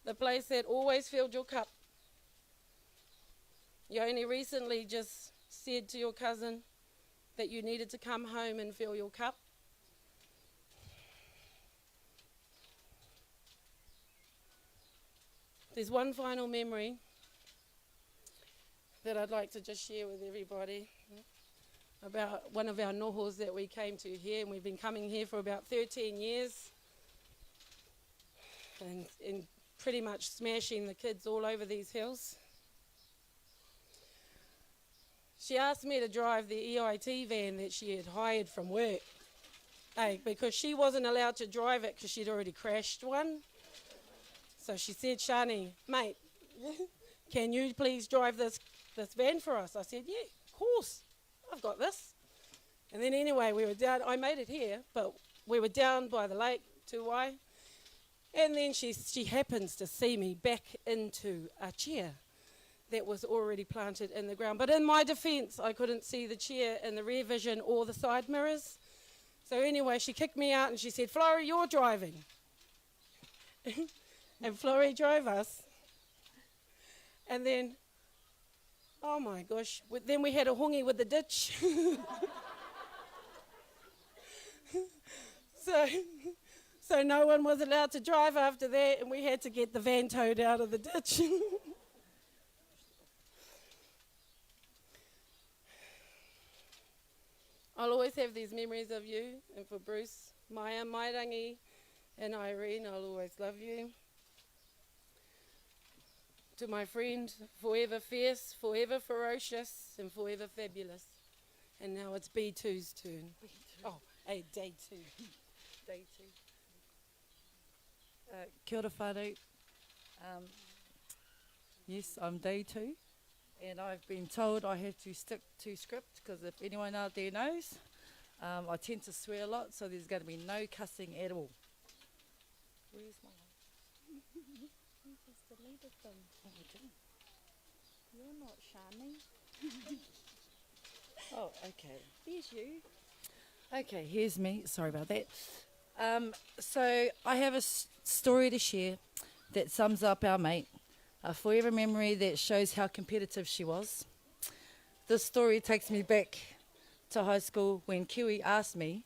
the place that always filled your cup. You only recently just said to your cousin that you needed to come home and fill your cup. There's one final memory that I'd like to just share with everybody about one of our nohos that we came to here, and we've been coming here for about 13 years and pretty much smashing the kids all over these hills. She asked me to drive the EIT van that she had hired from work, because she wasn't allowed to drive it because she'd already crashed one. So she said, Shani, mate, can you please drive this van for us? I said, yeah, of course, I've got this. And then anyway, we were down, I made it here, but we were down by the lake, Tuwai, and then she happens to see me back into a chair that was already planted in the ground. But in my defence, I couldn't see the chair in the rear vision or the side mirrors. So anyway, she kicked me out and she said, Florrie, you're driving. And Florrie drove us. And then, oh my gosh, then we had a hongi with the ditch. So no one was allowed to drive after that, and we had to get the van towed out of the ditch. I'll always have these memories of you, and for Bruce, Maya, Mairangi, and Irene, I'll always love you. To my friend, forever fierce, forever ferocious, and forever fabulous. And now it's B2's turn. Oh, hey, day 2. Day 2. Kia ora whānau. Yes, I'm day 2. And I've been told I have to stick to script because if anyone out there knows, I tend to swear a lot, so there's going to be no cussing at all. Where's my You just deleted them. Oh, I didn't. You're not Shani. Oh, okay. There's you. Okay, here's me. Sorry about that. So I have a story to share that sums up our mate. A forever memory that shows how competitive she was. This story takes me back to high school when Kiwi asked me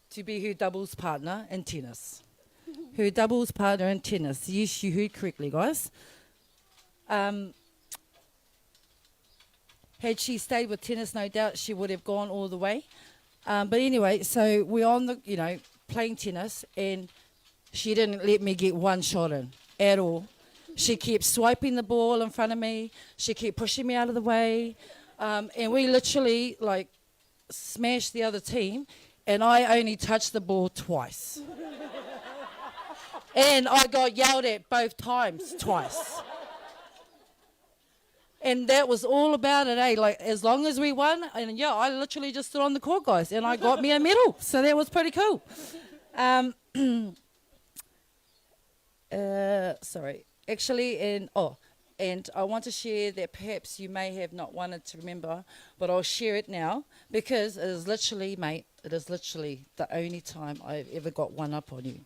to be her doubles partner in tennis. Her doubles partner in tennis. Yes, you heard correctly, guys. Had she stayed with tennis, no doubt she would have gone all the way. But anyway, so we're on the, playing tennis, and she didn't let me get one shot in at all. She kept swiping the ball in front of me. She kept pushing me out of the way. And we literally, smashed the other team, and I only touched the ball twice. And I got yelled at both times, twice. And that was all about it, as long as we won, and I literally just stood on the court, guys, and I got me a medal. So that was pretty cool. Sorry. Actually, and I want to share that perhaps you may have not wanted to remember, but I'll share it now because it is literally, mate, it is literally the only time I've ever got one up on you.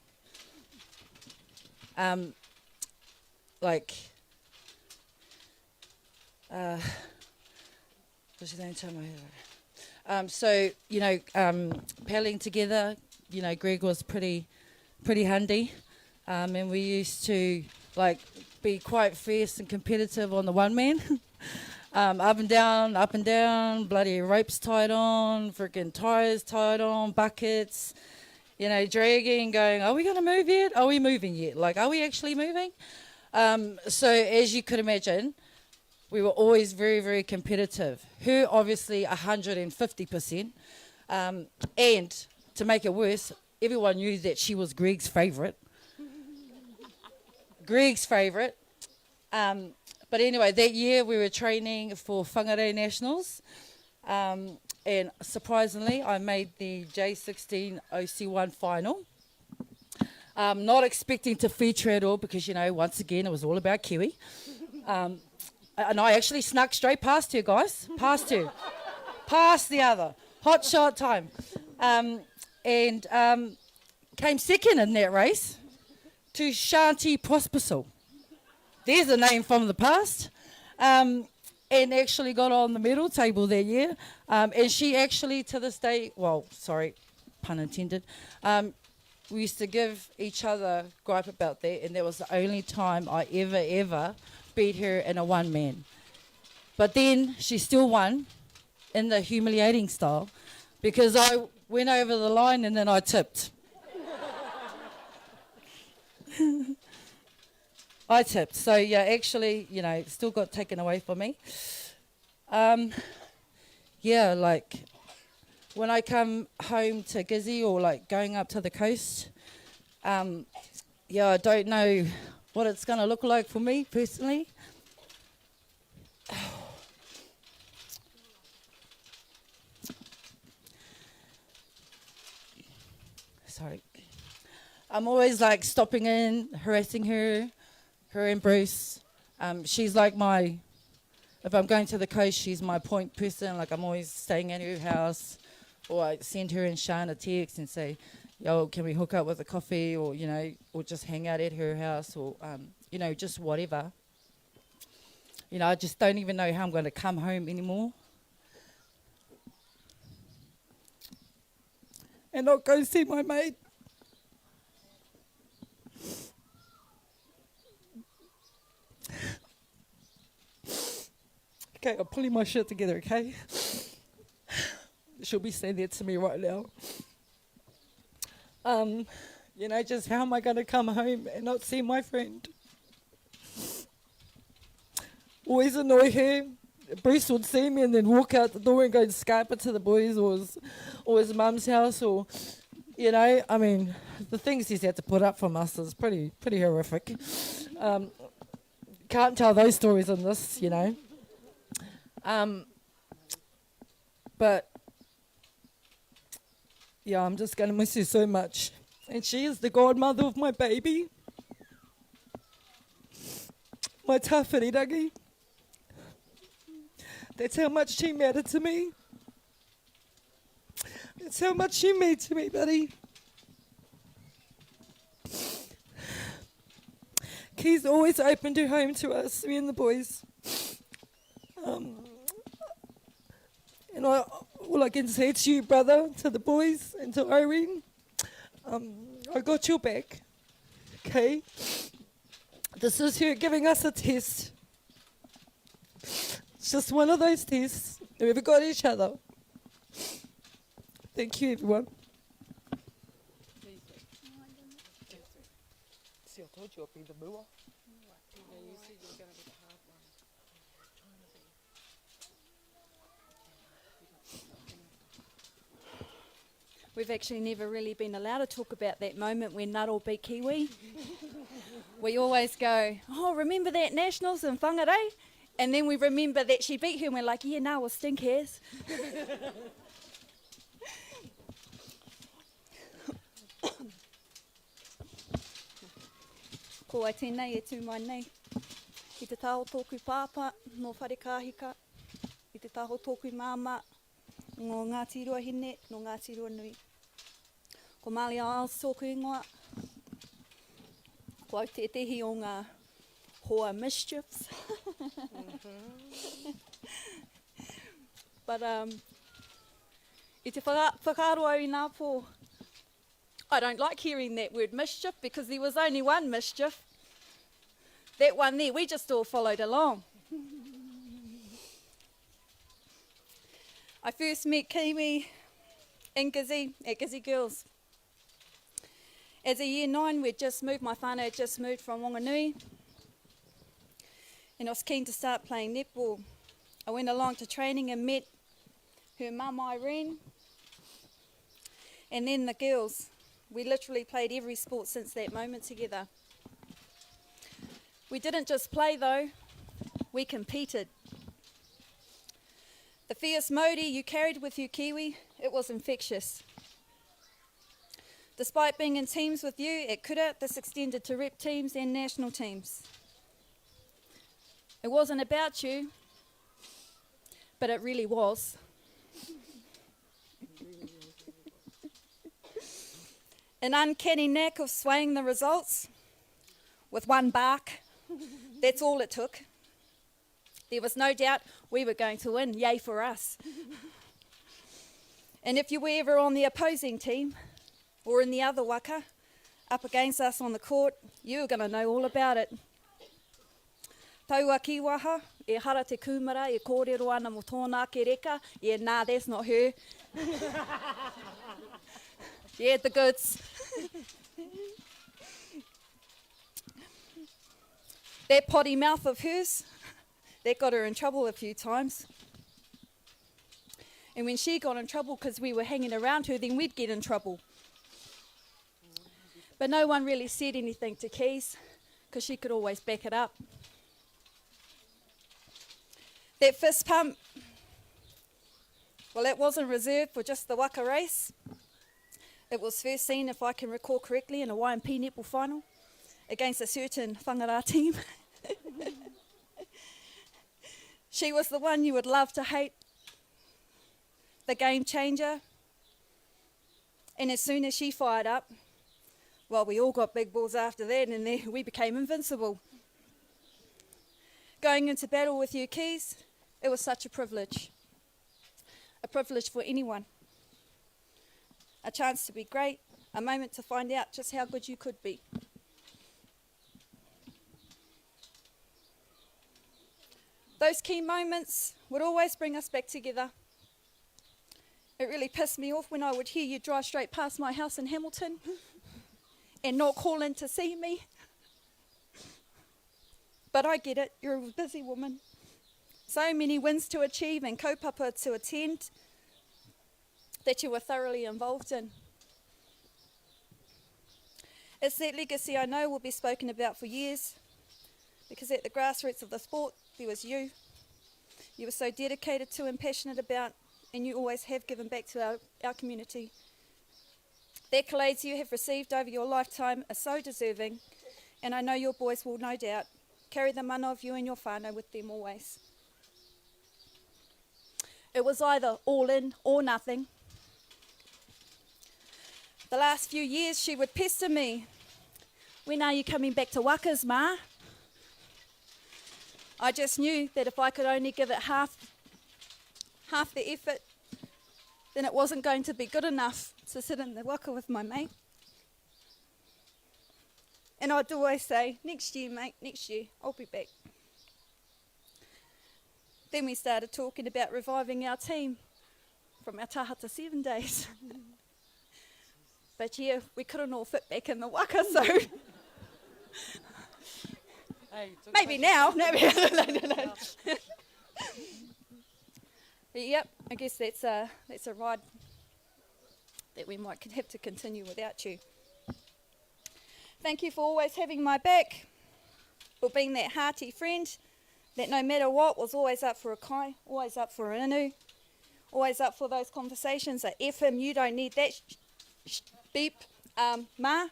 What's the only time I had? So, paddling together, Greg was pretty handy, and we used to, be quite fierce and competitive on the one man. Up and down, bloody ropes tied on, freaking tyres tied on, buckets, dragging, going, are we going to move yet? Are we moving yet? Are we actually moving? So as you could imagine, we were always very, very competitive. Her, obviously, 150%. And to make it worse, everyone knew that she was Greg's favourite. But anyway, that year we were training for Whangarei Nationals. And surprisingly, I made the J16 OC1 final. Not expecting to feature at all because, once again, it was all about Kiwi. And I actually snuck straight past her, guys. Past her. Past the other. Hot shot time. And came second in that race to Shanti Prospersal. There's a name from the past. and actually got on the medal table that year. And she actually, to this day, well, sorry, pun intended, we used to give each other gripe about that, and that was the only time I ever beat her in a one-man. But then she still won in the humiliating style because I went over the line and then I tipped. I tipped. So, yeah, actually, you know, still got taken away from me. Yeah, like when I come home to Gizzy or like going up to the coast, yeah, I don't know what it's going to look like for me personally. Sorry. I'm always like stopping in, harassing her and Bruce. She's like if I'm going to the coast, she's my point person. Like I'm always staying at her house, or I send her and Sean a text and say, yo, can we hook up with a coffee, or, you know, or just hang out at her house, or, you know, just whatever. You know, I just don't even know how I'm going to come home anymore. And not go see my mate. Okay, I'm pulling my shit together, okay? She'll be saying that to me right now. You know, just how am I going to come home and not see my friend? Always annoy her. Bruce would see me and then walk out the door and go and Skype it to the boys or his mum's house, or, you know, I mean, the things he's had to put up from us is pretty horrific. Can't tell those stories in this, you know. But yeah, I'm just going to miss her so much. And she is the godmother of my baby. My tawhirirangi. That's how much she mattered to me. That's how much she meant to me, buddy. Key's always opened her home to us, me and the boys. And all I can say to you, brother, to the boys, and to Irene, I got your back, okay? This is her giving us a test. It's just one of those tests. We've got each other. Thank you, everyone. See, I told you I'd be the mower. Yeah, you said you were going to be the hard one. We've actually never really been allowed to talk about that moment when Ngaro beat Kiwi. We always go, oh, remember that Nationals in Whangarei? And then we remember that she beat her and we're like, yeah, no, we'll stink hairs. Ko ai tēnei e tū mai nei. I te taho tōku pāpā, no whare kāhika. I te taho tōku māma, ngō Ngāti Rua Hine, no Ngāti Rua Nui. Ko Māli Isles tōku ingoa. Ko au te tehi o ngā hoa mischiefs. But I te whakaroa i ngā pō, I don't like hearing that word mischief because there was only one mischief. That one there, we just all followed along. I first met Kiwi in Gizzy, at Gizzy Girls. As a year 9, we'd just moved, my whānau had just moved from Whanganui, and I was keen to start playing netball. I went along to training and met her mum Irene, and then the girls. We literally played every sport since that moment together. We didn't just play though, we competed. The fierce modi you carried with you, Kiwi, it was infectious. Despite being in teams with you at Kura, this extended to rep teams and national teams. It wasn't about you, but it really was. An uncanny knack of swaying the results with one bark. That's all it took. There was no doubt we were going to win. Yay for us. And if you were ever on the opposing team or in the other waka, up against us on the court, you were going to know all about it. Taua ki waha, e hara te kumara, e kōrero ana mo tōnā ke reka. Yeah, nah, that's not her. Yeah, the goods. That potty mouth of hers, that got her in trouble a few times. And when she got in trouble because we were hanging around her, then we'd get in trouble. But no one really said anything to Keys because she could always back it up. That fist pump, well, it wasn't reserved for just the waka race. It was first seen, if I can recall correctly, in a YMP netball final against a certain whangara team. She was the one you would love to hate, the game changer. And as soon as she fired up, well, we all got big balls after that, and then we became invincible. Going into battle with you, Keys, it was such a privilege for anyone. A chance to be great, a moment to find out just how good you could be. Those key moments would always bring us back together. It really pissed me off when I would hear you drive straight past my house in Hamilton and not call in to see me. But I get it, you're a busy woman. So many wins to achieve and kaupapa to attend that you were thoroughly involved in. It's that legacy I know will be spoken about for years, because at the grassroots of the sport, there was you. You were so dedicated to and passionate about, and you always have given back to our community. The accolades you have received over your lifetime are so deserving, and I know your boys will no doubt carry the mana of you and your whānau with them always. It was either all in or nothing. The last few years she would pester me. When are you coming back to wakas, Ma? I just knew that if I could only give it half the effort, then it wasn't going to be good enough to sit in the waka with my mate. And I'd always say, next year, mate, next year, I'll be back. Then we started talking about reviving our team from our tahata 7 days. But yeah, we couldn't all fit back in the waka, so maybe now. No. But yep, I guess that's a ride that we might have to continue without you. Thank you for always having my back, for being that hearty friend that no matter what was always up for a kai, always up for an inu, always up for those conversations that FM, you don't need that beep, Ma.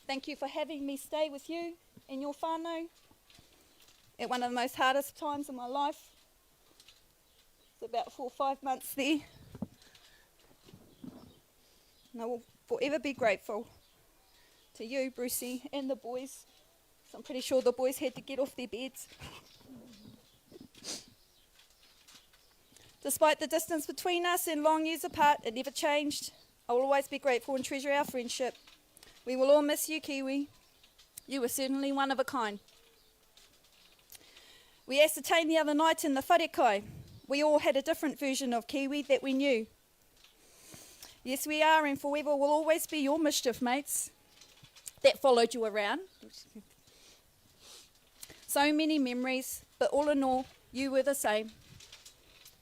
Thank you for having me stay with you in your whānau at one of the most hardest times in my life. It's about 4 or 5 months there. And I will forever be grateful to you, Brucey, and the boys. So I'm pretty sure the boys had to get off their beds. Despite the distance between us and long years apart, it never changed. I will always be grateful and treasure our friendship. We will all miss you, Kiwi. You were certainly one of a kind. We ascertained the other night in the wharekai. We all had a different version of Kiwi that we knew. Yes, we are and forever will always be your mischief mates that followed you around. So many memories, but all in all, you were the same.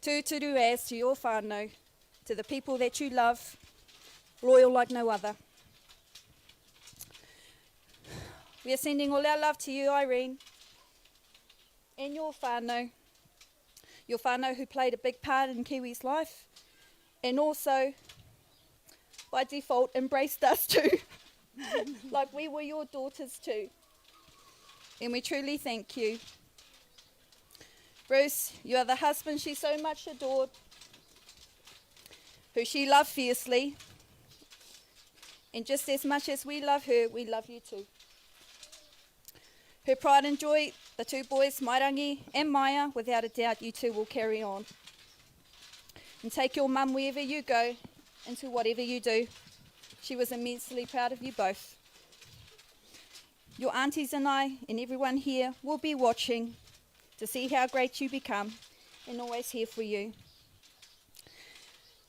Tūturu as to your whānau, to the people that you love, loyal like no other. We are sending all our love to you, Irene, and your whānau who played a big part in Kiwi's life, and also, by default, embraced us too, like we were your daughters too. And we truly thank you. Bruce, you are the husband she so much adored, who she loved fiercely, and just as much as we love her, we love you too. Her pride and joy, the two boys, Mairangi and Maya, without a doubt you two will carry on. And take your mum wherever you go, into whatever you do. She was immensely proud of you both. Your aunties and I and everyone here will be watching to see how great you become and always here for you.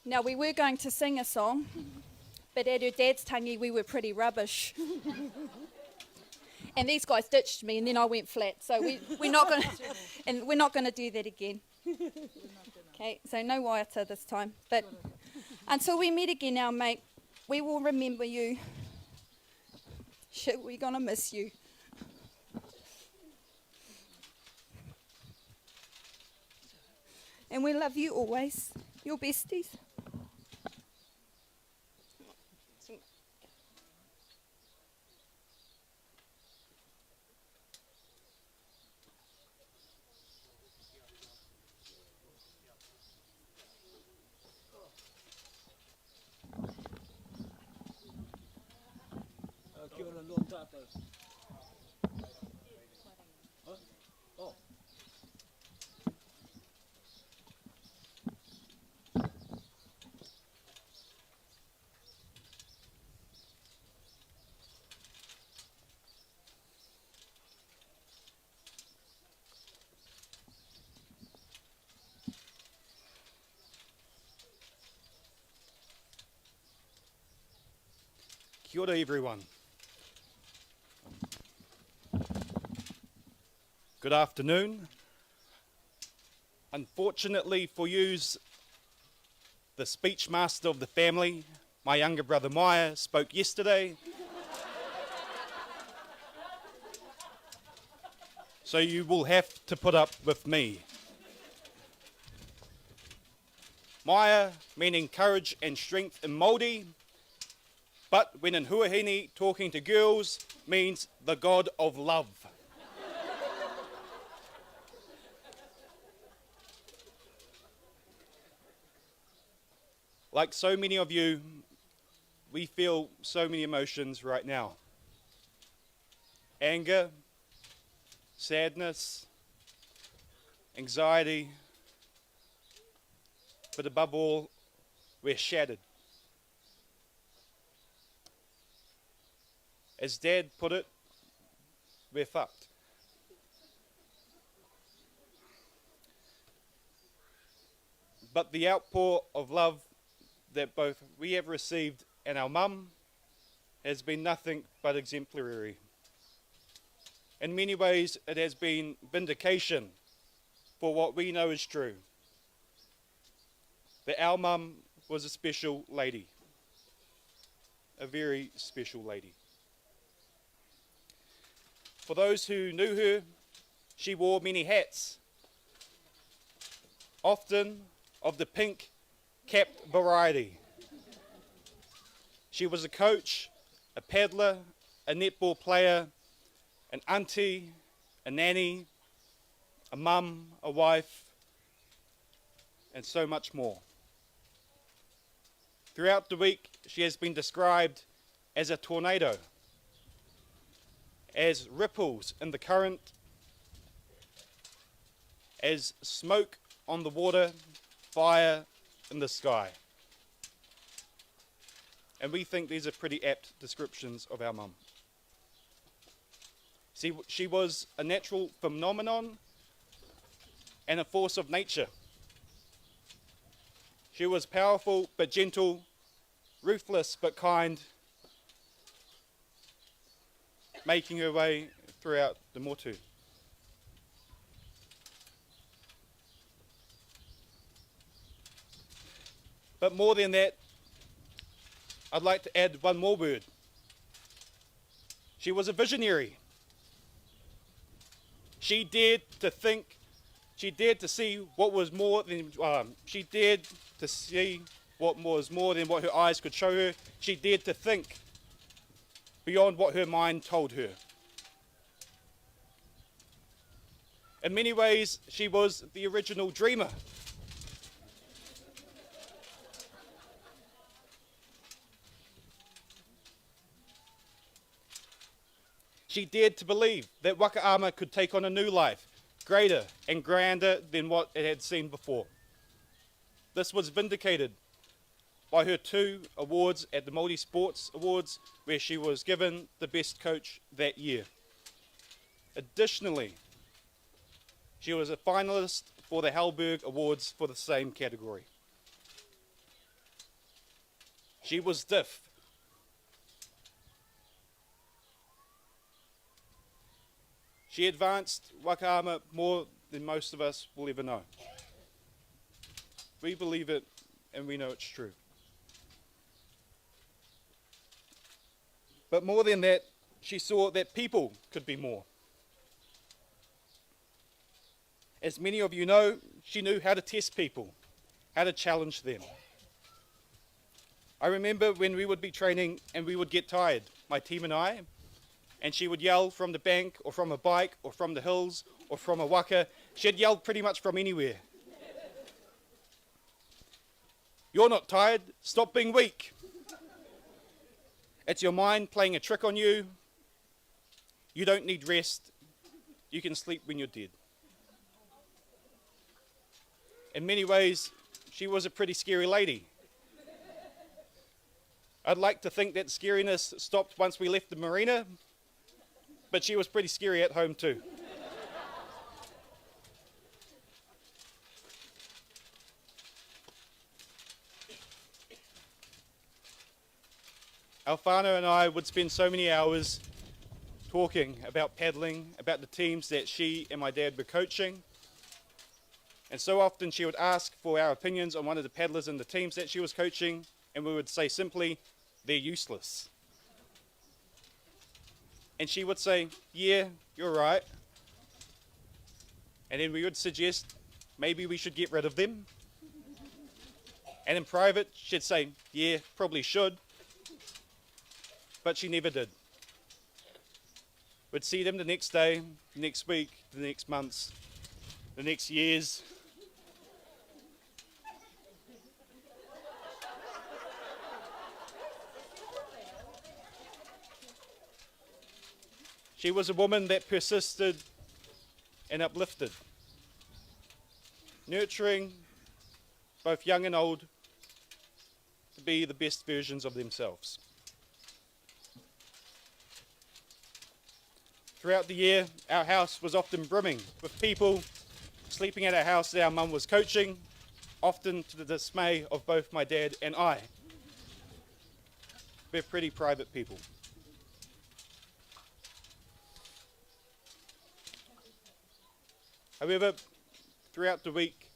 Now we were going to sing a song, but at her dad's tangi we were pretty rubbish. And these guys ditched me and then I went flat. So we're not going to do that again. Okay, so no waiata this time. But until we meet again, our mate, we will remember you. Shit, we're going to miss you. And we love you always, your besties. Kia ora lo tātou. Oh. Kia ora everyone. Good afternoon. Unfortunately for yous, the speech master of the family, my younger brother Maya, spoke yesterday. So you will have to put up with me. Maya meaning courage and strength in Māori, but when in Huahine talking to girls means the god of love. Like so many of you, we feel so many emotions right now. Anger, sadness, anxiety, but above all, we're shattered. As Dad put it, we're fucked. But the outpour of love that both we have received and our mum has been nothing but exemplary. In many ways, it has been vindication for what we know is true. That our mum was a special lady. A very special lady. For those who knew her, she wore many hats, often of the pink capped variety. She was a coach, a paddler, a netball player, an auntie, a nanny, a mum, a wife, and so much more. Throughout the week, she has been described as a tornado, as ripples in the current, as smoke on the water, fire in the sky. And we think these are pretty apt descriptions of our mum. See, she was a natural phenomenon and a force of nature. She was powerful but gentle, ruthless but kind, making her way throughout the motu. But more than that, I'd like to add one more word. She was a visionary. She dared to think, she dared to see what was more than, she dared to see what was more than what her eyes could show her. She dared to think beyond what her mind told her. In many ways, she was the original dreamer. She dared to believe that Wakaama could take on a new life, greater and grander than what it had seen before. This was vindicated by her 2 awards at the Māori Sports Awards, where she was given the best coach that year. Additionally, she was a finalist for the Halberg Awards for the same category. She was diff. She advanced Wakaama more than most of us will ever know. We believe it and we know it's true. But more than that, she saw that people could be more. As many of you know, she knew how to test people, how to challenge them. I remember when we would be training and we would get tired, my team and I, and she would yell from the bank or from a bike or from the hills or from a waka. She'd yell pretty much from anywhere. You're not tired, stop being weak. It's your mind playing a trick on you. You don't need rest. You can sleep when you're dead. In many ways, she was a pretty scary lady. I'd like to think that scariness stopped once we left the marina, but she was pretty scary at home too. Our whānau and I would spend so many hours talking about paddling, about the teams that she and my dad were coaching. And so often she would ask for our opinions on one of the paddlers in the teams that she was coaching, and we would say simply, they're useless. And she would say, yeah, you're right. And then we would suggest, maybe we should get rid of them. And in private, she'd say, yeah, probably should. But she never did. We'd see them the next day, the next week, the next months, the next years. She was a woman that persisted and uplifted, nurturing both young and old to be the best versions of themselves. Throughout the year, our house was often brimming with people sleeping at our house that our mum was coaching, often to the dismay of both my dad and I. We're pretty private people. However, throughout the week,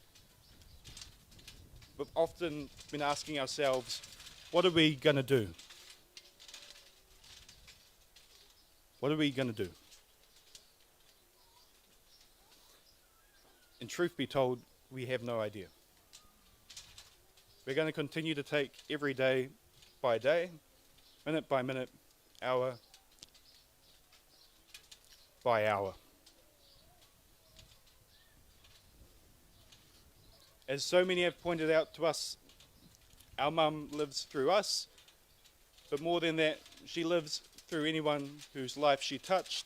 we've often been asking ourselves, what are we going to do? What are we going to do? And truth be told, we have no idea. We're going to continue to take every day by day, minute by minute, hour by hour. As so many have pointed out to us, our mum lives through us, but more than that, she lives through anyone whose life she touched.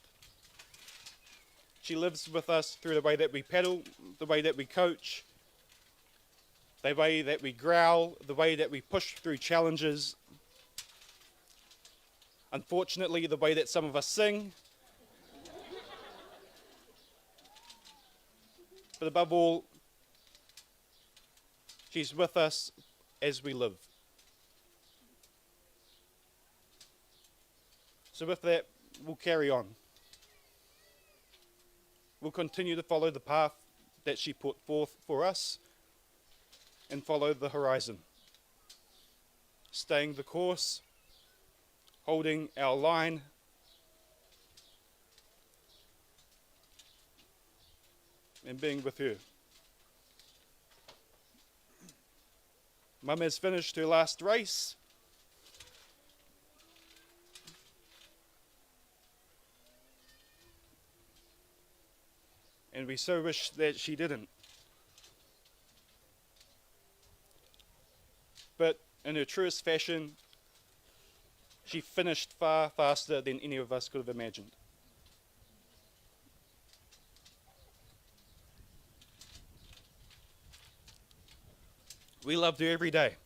She lives with us through the way that we paddle, the way that we coach, the way that we growl, the way that we push through challenges. Unfortunately, the way that some of us sing. But above all, she's with us as we live. So with that, we'll carry on. We'll continue to follow the path that she put forth for us and follow the horizon. Staying the course, holding our line, and being with her. Mum has finished her last race. And we so wish that she didn't. But in her truest fashion, she finished far faster than any of us could have imagined. We loved her every day.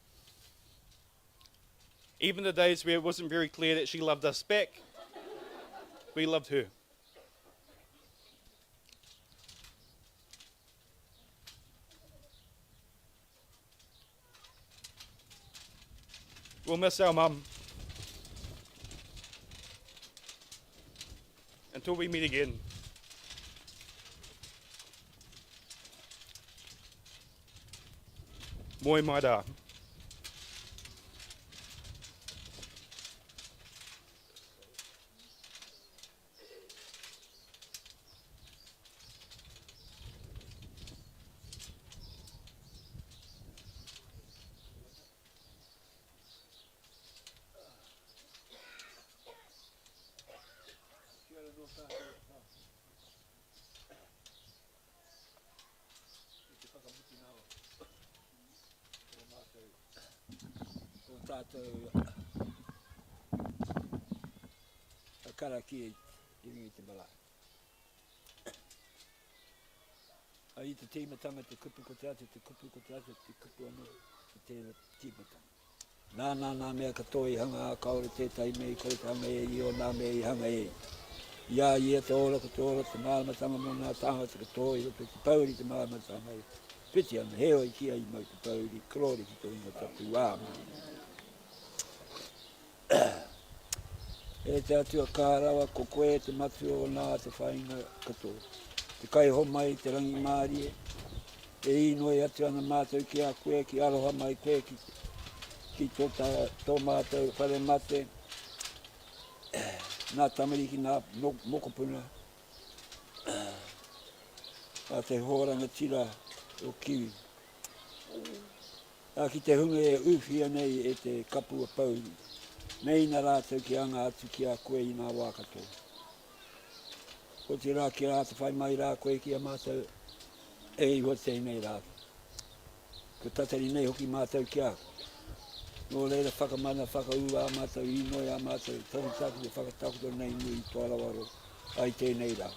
Even the days where it wasn't very clear that she loved us back, we loved her. We'll miss our mum. Until we meet again. Moi mai rā. A karaki I ringi te mara. A I te tīmatanga te kupu ko te atu, te kupu ko te atu, te kupu anu, te tēra tīmatanga. Nā mea katoa I hanga a kaore tētai mei, kore te hanga e I o nā mea I hanga e. Ia ia te ora ko te ora, te māramatanga mo nā tāma te katoa I roto te pauri te māramatanga e. Piti ana, heo I kia I mau te pauri, krori ki tō inga tapu āma. E te atua kārawa ko koe te matu o nā te whainga katoa. Te kai ho mai te rangi mārie, e ino e atu ana mātou ki a koe, ki aroha mai koe, ki tō mātou whare mate, nā tamariki nā mokopuna, a te hōranga tira o Kiwi. A ki te hunga e uwhia nei e te kapu a pauri. Nei nā rātou ki anga atu ki a koe I nā wā katoa. Ko te rā ki rā te whai mai rā koe ki a mātou e I hoa te nei rā. Ko tatari nei hoki mātou ki a. Nō reira whakamana, whakaua a mātou, inoi a mātou, tautaki te whakatakuto nei nui Tairawhiti ai tēnei rā.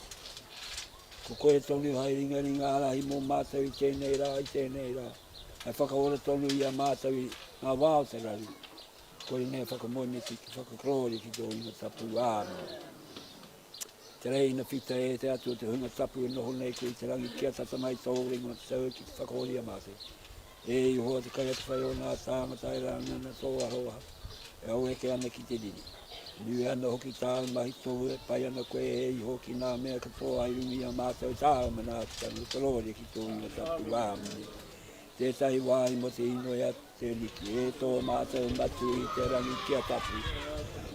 Ko koe tonu hai ringa arahi mō mātou I tēnei rā, I tēnei rā. Ai whakaora tonu I a mātou I ngā wāo te rari. Kore nei whakamoineti ki whakakrori ki tō inga tapu āma. Te rei na whita e te atu o te hunga tapu e noho nei koe I te rangi kia tata mai tō ringa te tau ki te whakahori a māte. E I hoa te kai atu whai o nā tāma tai ranga na tō aroha. E au eke ana ki te dini. Nui ana hoki tāma mahi tō e pai ana koe e I hoki nā mea katoa ai rungi a mātou tāma nā tāma krori ki tō inga tapu āma. Tētai wāi mo te ino e atu te liki, e tō mātou matu I te rangi kia tapu.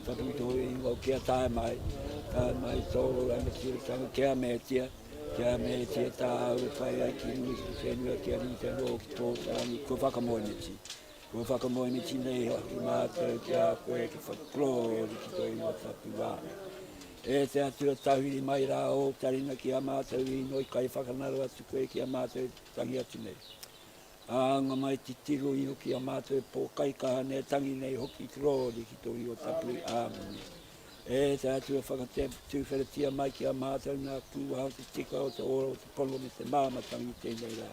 Tapu tō ingo kia tāi mai tō ranga tira tanga kia mētia tā aure whai ai ki nui ki whenua kia ni te rō ki tō rangi, ko whakamoineti. Ko whakamoineti nei hoki mātou kia koe ki whakrori ki tō ingo tapu wā. E te atua tauhiri mai rā o tarina ki a mātou ino I kai whakanaro atu koe ki a mātou tangi atu nei. Anga mai te tiro I hoki a mātou pō kai kaha ne tangi nei hoki krori ki tō I o tapu āmani. E te atua whakatepu wheretia mai ki a mātou nā kūhau te tika o te ora o te polo me te māmatangi tēnei rā.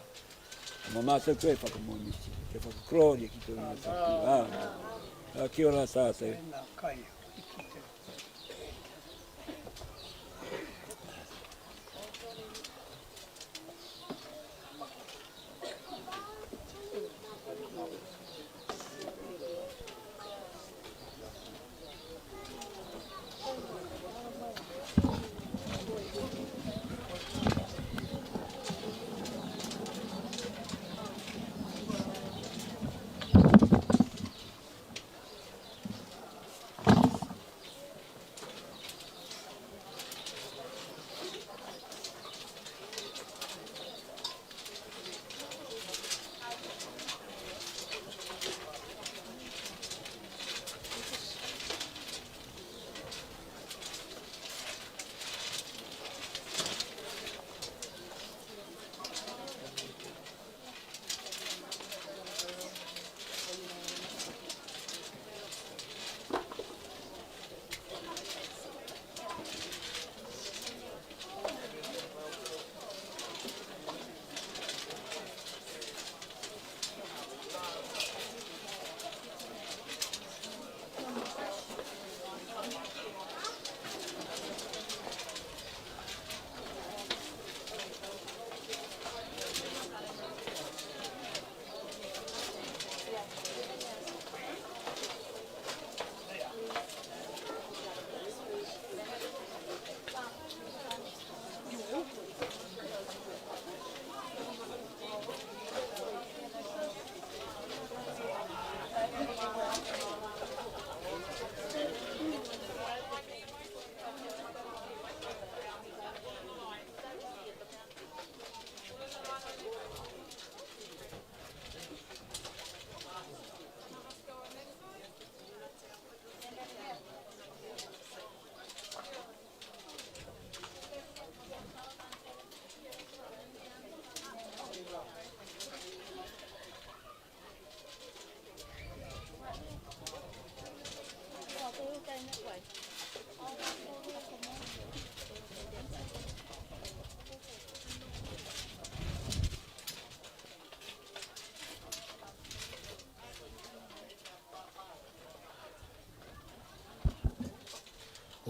Ma mātou koe whakamoiniti, te whakakrori ki tō I o tapu āmani. Kia ora tātou.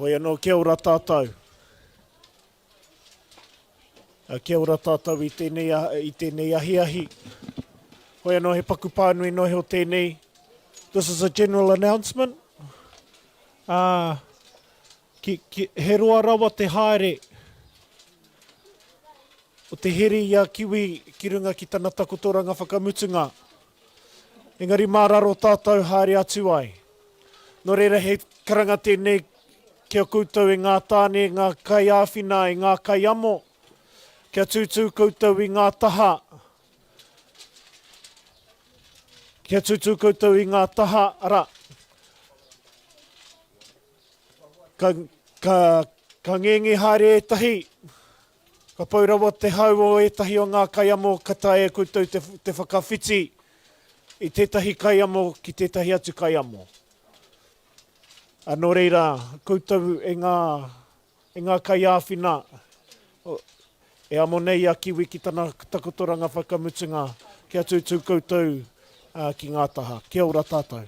Hoi anō, kia ora tātou. Kia ora tātou i tēnei ahi. Hoi anō, he paku pānui nohi o tēnei. This is a general announcement. He roa rawa te haere o te here i a Kiwi ki runga ki tana takotoranga whakamutunga. Engari māraro tātou haere atu ai. Nō reira he karanga tēnei kia koutou i ngā tāne, ngā kai āwhina, i ngā kai amo. Kia tūtū koutou i ngā taha. Kia tūtū koutou i ngā taha, ara. Ka ngenge haere etahi. Ka paurawa te hau o etahi o ngā kai amo ka tae koutou te whakawhiti i tētahi kai amo ki tētahi atu kai amo. Anō reira, koutou e ngā kai āwhina. E amo nei a Kiwi ki tana takotoranga whakamutunga. Kia tūtū koutou ki ngā taha. Kia ora tātou.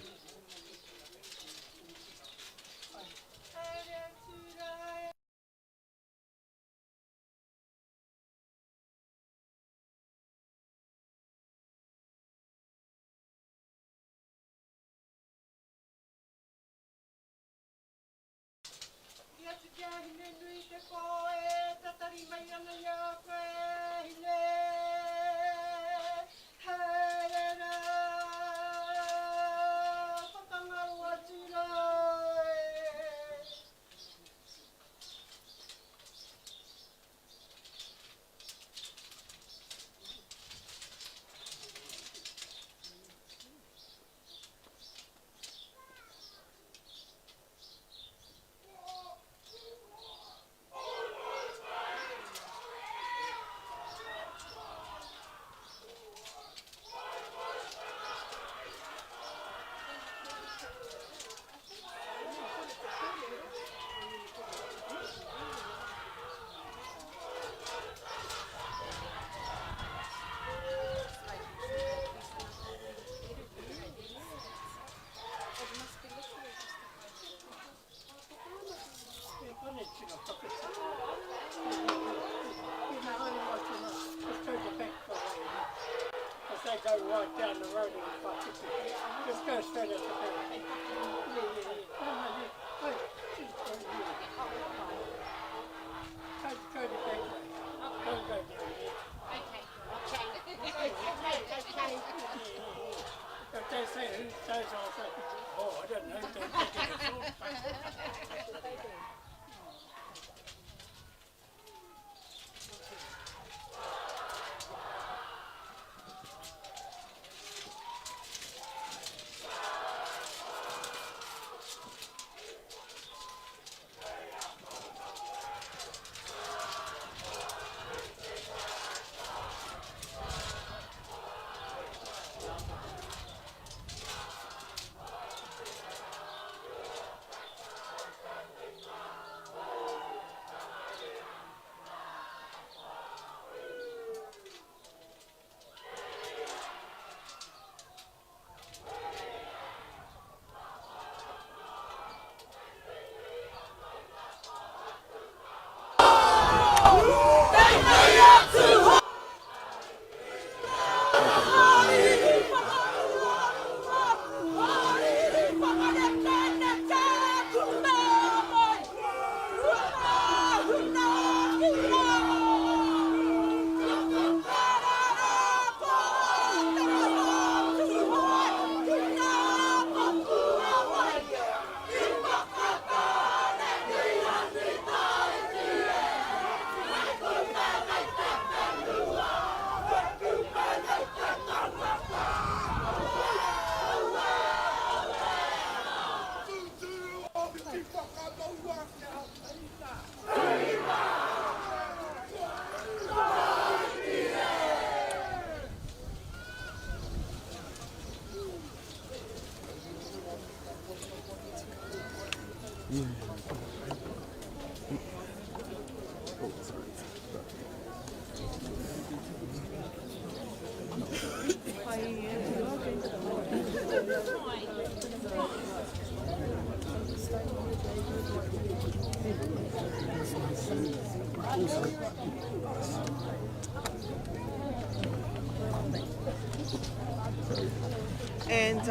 And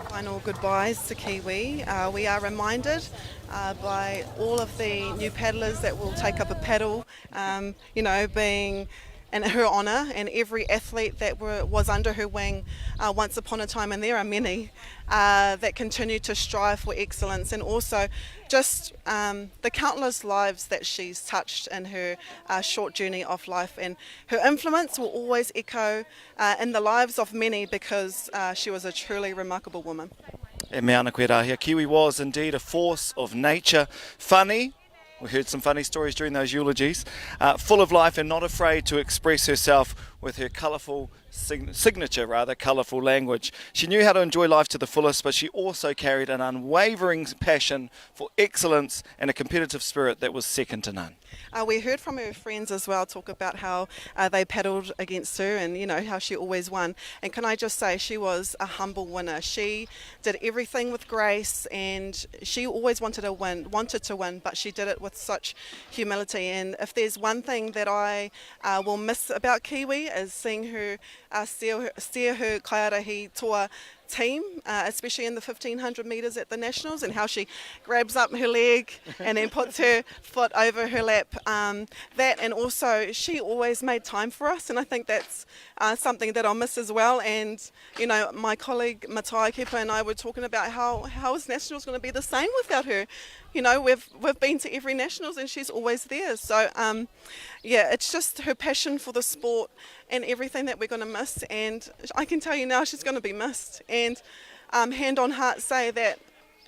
final goodbyes to Kiwi. We are reminded by all of the new paddlers that will take up a paddle, being in her honour, and every athlete that was under her wing once upon a time, and there are many that continue to strive for excellence, and also just the countless lives that she's touched in her short journey of life, and her influence will always echo in the lives of many because she was a truly remarkable woman. E mea ana koe rāhia, Kiwi was indeed a force of nature, funny. We heard some funny stories during those eulogies. Full of life and not afraid to express herself with her colourful colourful language. She knew how to enjoy life to the fullest, but she also carried an unwavering passion for excellence and a competitive spirit that was second to none. We heard from her friends as well talk about how they paddled against her and, how she always won. And can I just say, she was a humble winner. She did everything with grace, and she always wanted to win, but she did it with such humility. And if there's one thing that I will miss about Kiwi is seeing her steer her kaiarahi toa team, especially in the 1500 metres at the Nationals, and how she grabs up her leg and then puts her foot over her lap. That, and also she always made time for us, and I think that's something that I'll miss as well. And my colleague Matai Kepa and I were talking about how is Nationals going to be the same without her. We've been to every Nationals and she's always there. So it's just her passion for the sport and everything that we're going to miss. And I can tell you now, she's going to be missed. And hand on heart say that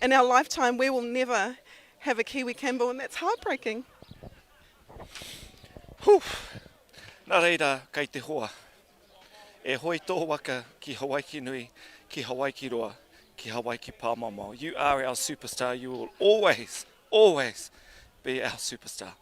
in our lifetime we will never have a Kiwi Campbell, and that's heartbreaking. Nā reira, kei te hoa. E hoi tō waka ki Hawaii ki nui, ki Hawaii ki roa, ki Hawaii ki pāmamau. You are our superstar. You will always, always be our superstar.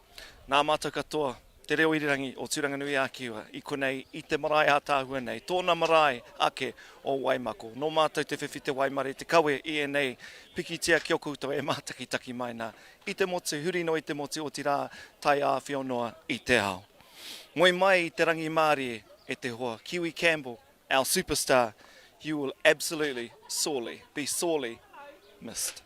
Nā mātou katoa, te reo irirangi o Turanganui a Kiwa, I konei, I te marae a tāhua nei, tōna marae ake o Waimako. Nō mātou te whiwhite Waimare, te kawe I nei, pikitia ki o koutou e mātakitaki mai nā. I te motu, huri no I te motu o ti rā, tai a whionoa I te ao. Moi mai I te rangi Māori e te hoa. Kiwi Campbell, our superstar, you will absolutely, be sorely missed.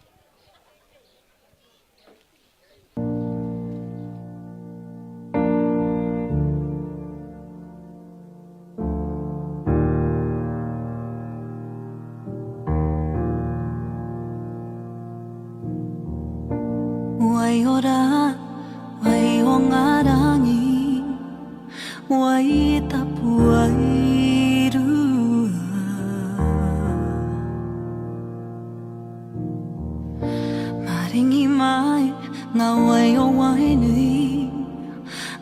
Wai ora, wai o ngā rangi, wai tapu ai rua. Maringi mai, ngā wai o wai nui,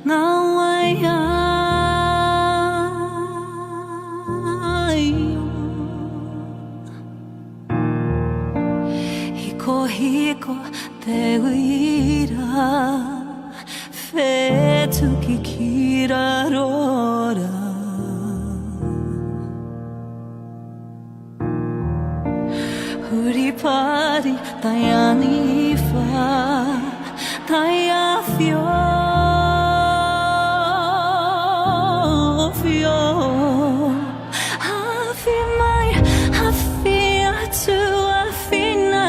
ngā wai ai o. Hiko te uira, whetuki ki rarora. Huri pari, tai ani wha, tai a fio. Hafi mai, hafi atu awhina.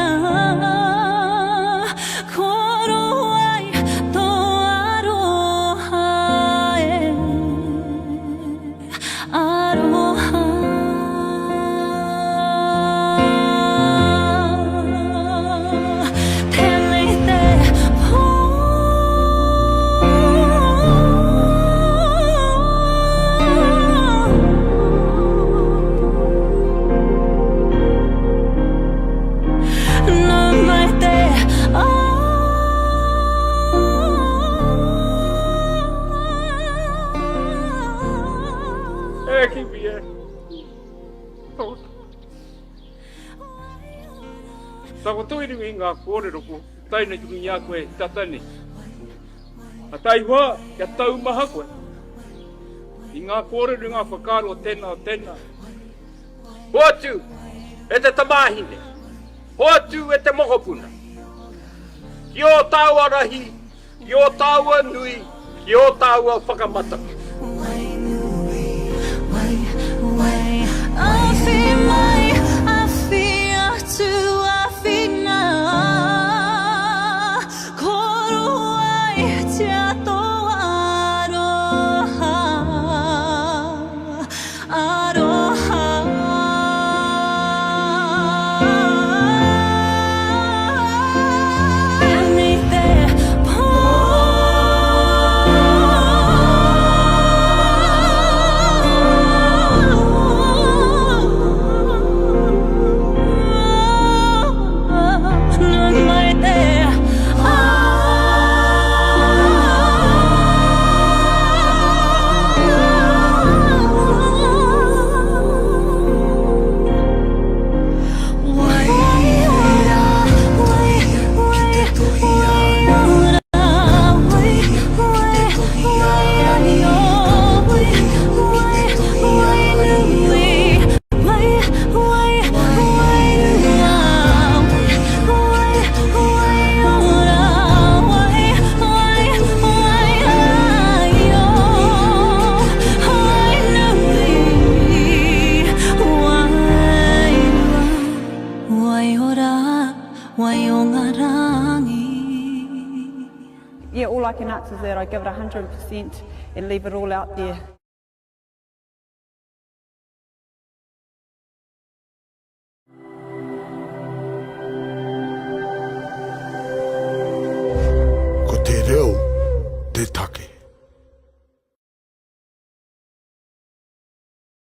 Tako toiri i ngā kōreroko, taina tuki ngā koe tatane. A tai hoa, kia tau maha koe. I ngā kōrero ngā whakaro tēnā o tēnā. Hoatu, e te tamāhine. Hoatu, e te mokopuna. Ki o tāwarahi, ki o tāua nui, ki o tāua whakamata. Yeah, all I can answer is that I give it 100% and leave it all out there.